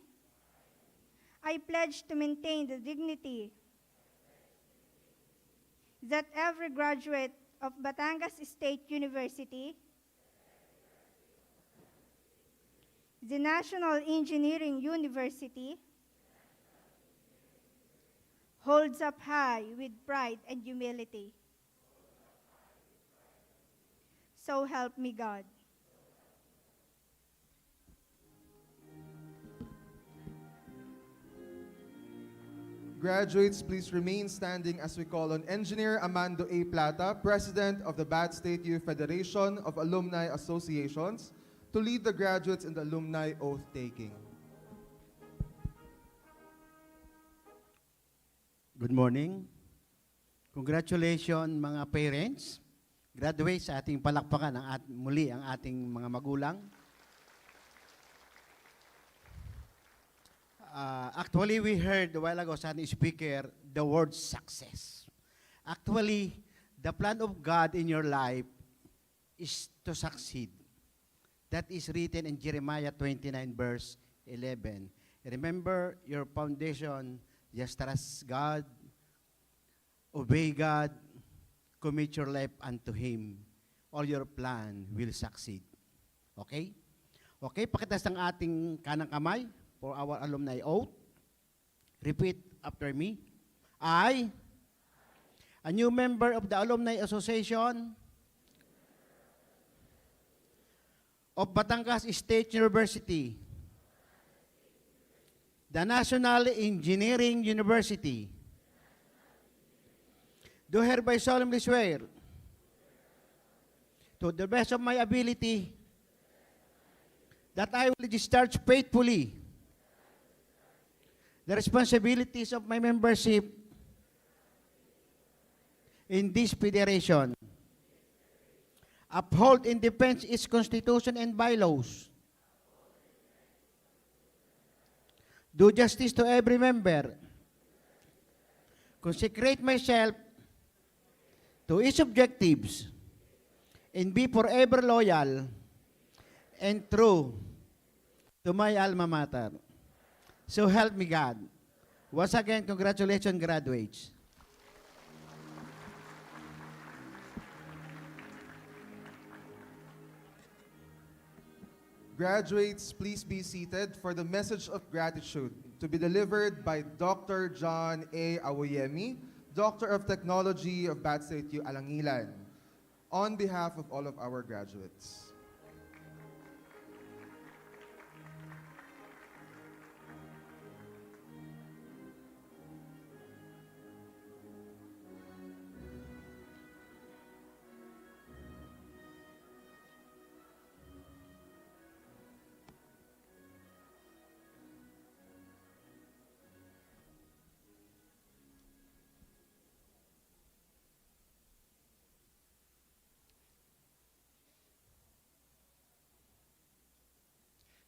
I pledge to maintain the dignity that every graduate of Batangas State University, the National Engineering University, holds up high with pride and humility. So help me God. Graduates, please remain standing as we call on Engineer Armando A. Plata, President of the BatStateU Federation of Alumni Associations, to lead the graduates in the Alumni Oath taking. Good morning. Congratulations mga parents, graduates, sa ating palakpakan muli ang ating mga magulang. Actually, we heard a while ago sa ating speaker the word success. Actually, the plan of God in your life is to succeed. That is written in Jeremiah 29 verse 11. Remember your foundation, just trust God, obey God, commit your life unto Him. All your plan will succeed. Okay? Okay, pakitas ng ating kanang kamay for our alumni oath. Repeat after me. I, a new member of the Alumni Association of Batangas State University, the National Engineering University, do hereby solemnly swear to the best of my ability that I will discharge faithfully the responsibilities of my membership in this federation, uphold and defend its constitution and bylaws, do justice to every member, consecrate myself to its objectives, and be forever loyal and true to my alma mater. So help me God. Once again, congratulations, graduates. Graduates, please be seated for the message of gratitude to be delivered by Dr. John A. Awoyemi, Doctor of Technology of BatStateU Alangilan, on behalf of all of our graduates.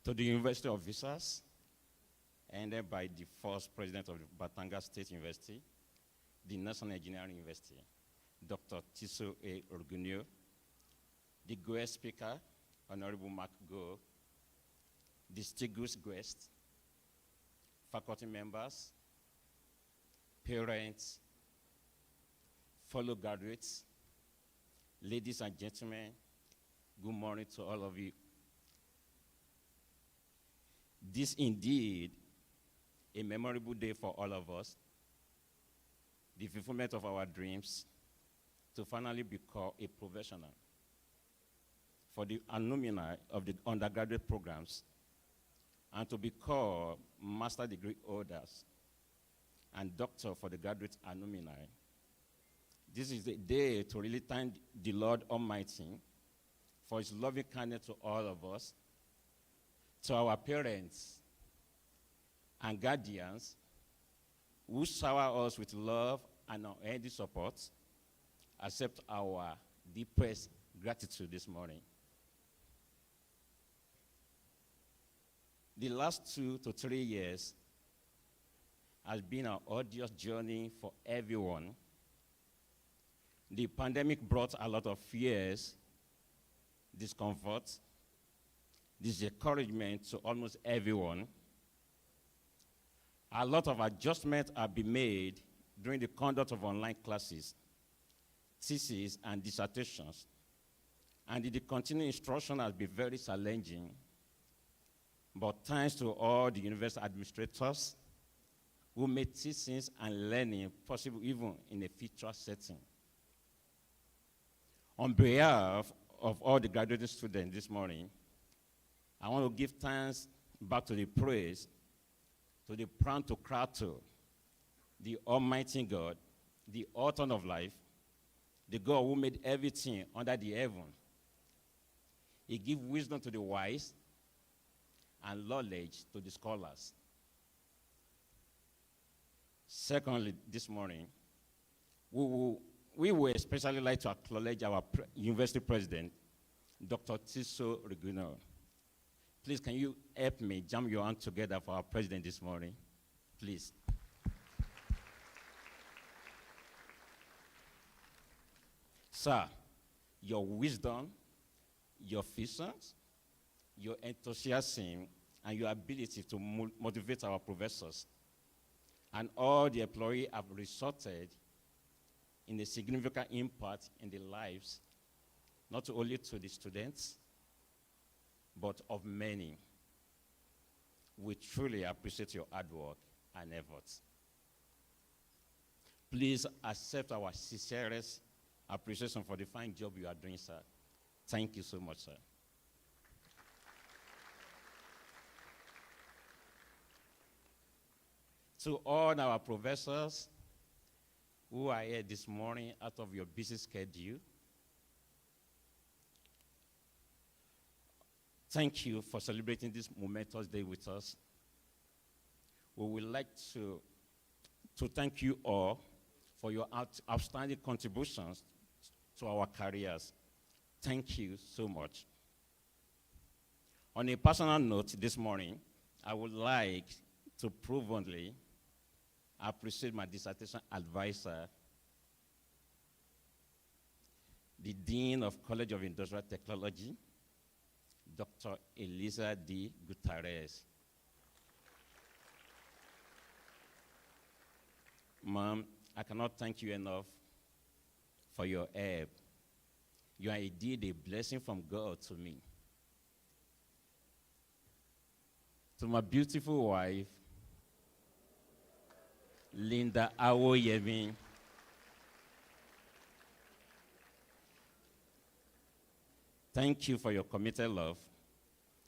To the university officers, and then by the first president of Batangas State University, the National Engineering University, Dr. 𝗘𝘅𝗶𝘃𝗄𝗏, the guest speaker, Honorable Mark Go, distinguished guests, faculty members, parents, fellow graduates, ladies and gentlemen, good morning to all of you. This indeed a memorable day for all of us, the fulfillment of our dreams to finally become a professional. For the alumni of the undergraduate programs, and to become master degree holders and doctor for the graduate alumni. This is the day to really thank the Lord Almighty for his loving kindness to all of us, to our parents and guardians who shower us with love and unending support. Accept our deepest gratitude this morning. The last 2 to 3 years has been an arduous journey for everyone. The pandemic brought a lot of fears, discomfort, discouragement to almost everyone. A lot of adjustments have been made during the conduct of online classes, theses, and dissertations. And the continuing instruction has been very challenging. But thanks to all the university administrators who made teachings and learning possible even in a virtual setting. On behalf of all the graduating students this morning, I want to give thanks back to the praise, to the 𝗓𝘁𝗏𝗏𝗏𝗏, the Almighty God, the author of life, the God who made everything under the heaven. He gives wisdom to the wise and knowledge to the scholars. Secondly, this morning, we would especially like to acknowledge our university president, Dr. 𝗘𝘅𝗲𝗏𝗏𝗀. Please, can you help me jam your hands together for our president this morning? Please. Sir, your wisdom, your vision, your enthusiasm, and your ability to motivate our professors and all the employees have resulted in a significant impact in the lives, not only to the students, but of many. We truly appreciate your hard work and efforts. Please accept our sincerest appreciation for the fine job you are doing, sir. Thank you so much, sir. To all our professors who are here this morning out of your busy schedule, thank you for celebrating this momentous day with us. We would like to thank you all for your outstanding contributions to our careers. Thank you so much. On a personal note this morning, I would like to provenly appreciate my dissertation advisor, the Dean of College of Industrial Technology, Dr. 𝗕𝘅𝗶𝗃𝗍𝗍. Ma'am, I cannot thank you enough for your help. You are indeed a blessing from God to me. To my beautiful wife, Linda Awo-Yemi, thank you for your committed love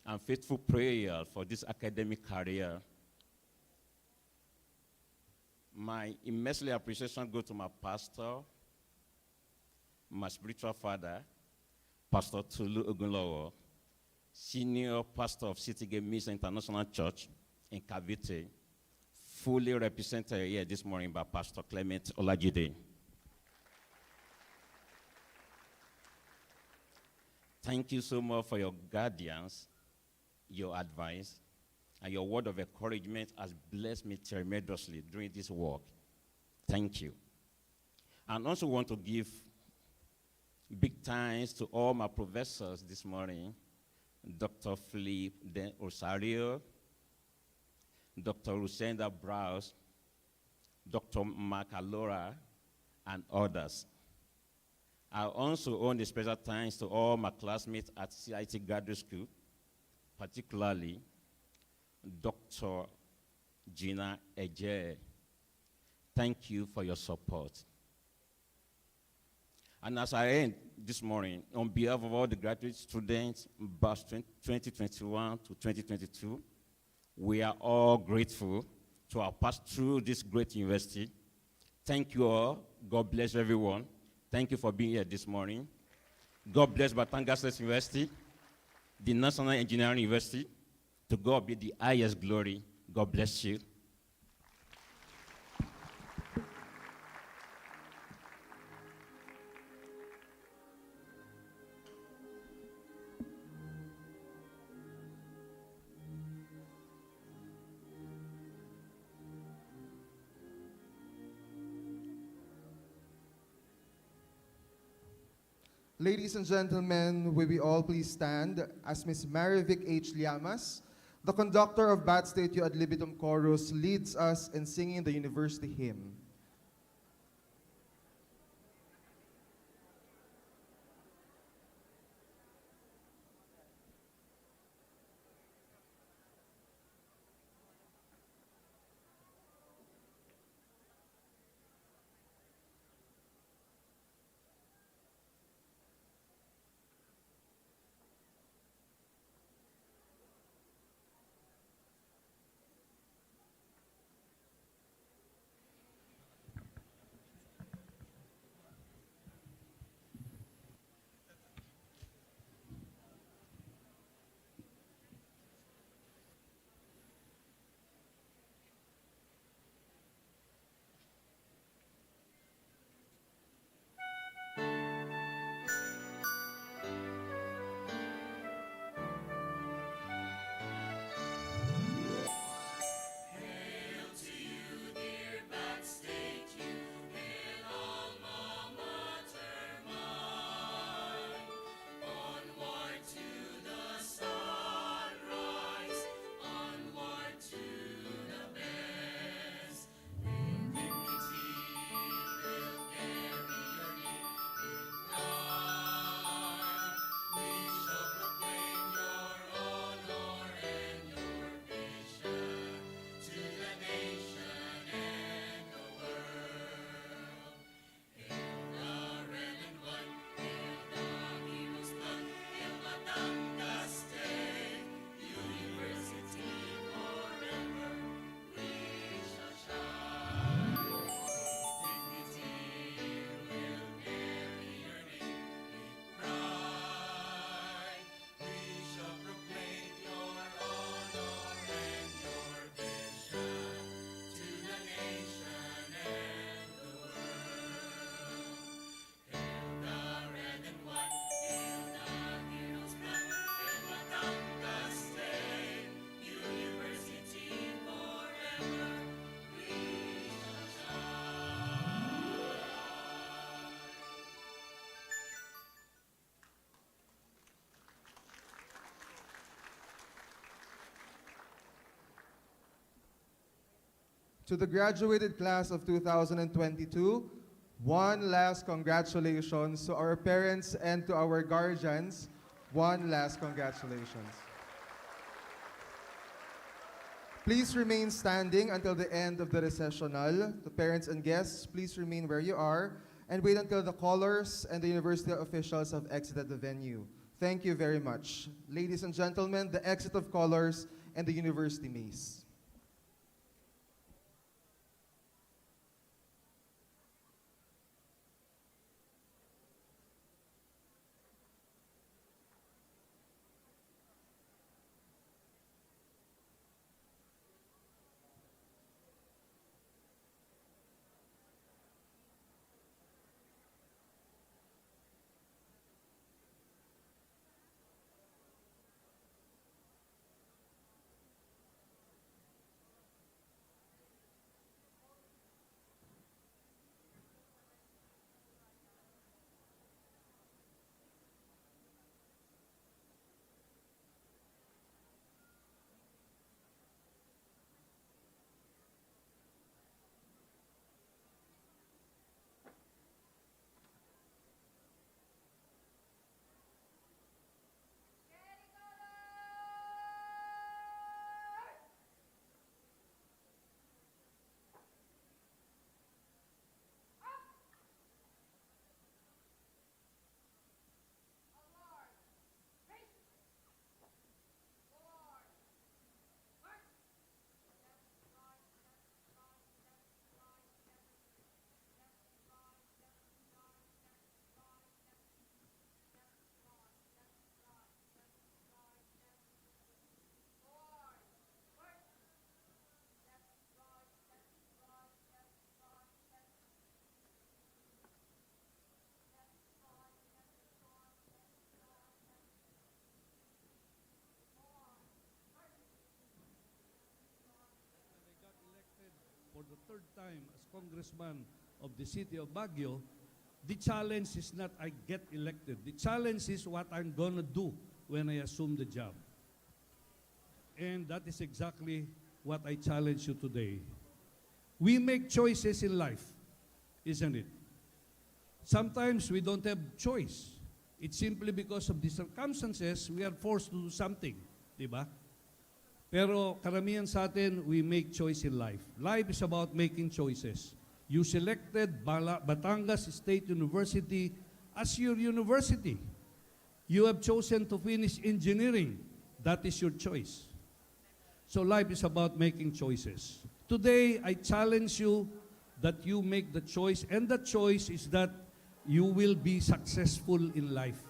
and faithful prayer for this academic career. My immensely appreciation goes to my pastor, my spiritual father, Pastor 𝗘𝘅𝗲𝗏𝗏𝗀 Ogunlowo, senior pastor of City Gate Mission International Church in 𝗘𝘊𝗏𝗏𝗏𝗀, fully represented here this morning by Pastor Clement Olajide. Thank you so much for your guidance, your advice, and your word of encouragement has blessed me tremendously during this work. Thank you. And also want to give big thanks to all my professors this morning, Dr. Philip Osario, Dr. Lucinda Browse, Dr. Macalora, and others. I also owe a special thanks to all my classmates at CIT Graduate School, particularly Dr. Gina Ejie. Thank you for your support. And as I end this morning, on behalf of all the graduate students, batch 2021 to 2022, we are all grateful to have passed through this great university. Thank you all. God bless everyone. Thank you for being here this morning. God bless Batanga State University, the National Engineering University. To God be the highest glory. God bless you. Ladies and gentlemen, will we all please stand as Ms. 𝗕𝘁𝗶𝘃𝗲𝗄𝗏, the conductor of BatStateU ad libitum chorus, leads us in singing the university hymn. To the graduated class of 2022, one last congratulations. To our parents and to our guardians, one last congratulations. Please remain standing until the end of the recessional. To parents and guests, please remain where you are and wait until the callers and the university officials have exited the venue. Thank you very much. Ladies and gentlemen, the exit of callers and the university maze. for the third time as congressman of the city of Baguio, the challenge is not I get elected. The challenge is what I'm going to do when I assume the job. And that is exactly what I challenge you today. We make choices in life, isn't it? Sometimes we don't have choice. It's simply because of the circumstances, we are forced to do something. Diba? Pero karamihan sa atin, we make choice in life. Life is about making choices. You selected Batangas State University as your university. You have chosen to finish engineering. That is your choice. So life is about making choices. Today, I challenge you that you make the choice, and the choice is that you will be successful in life.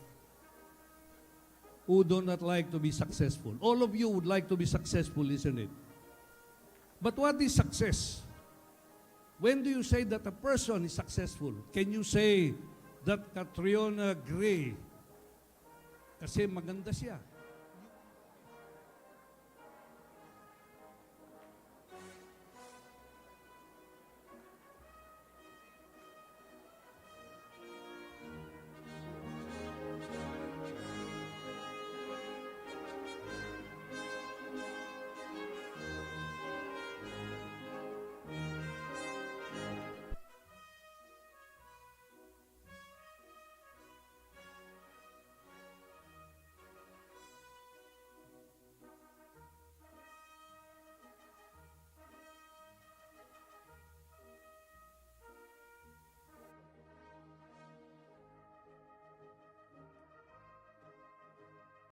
Who do not like to be successful? All of you would like to be successful, isn't it? But what is success? When do you say that a person is successful? Can you say that 𝗘𝘅𝗲𝗏𝗏𝗃𝗏 kasi maganda siya?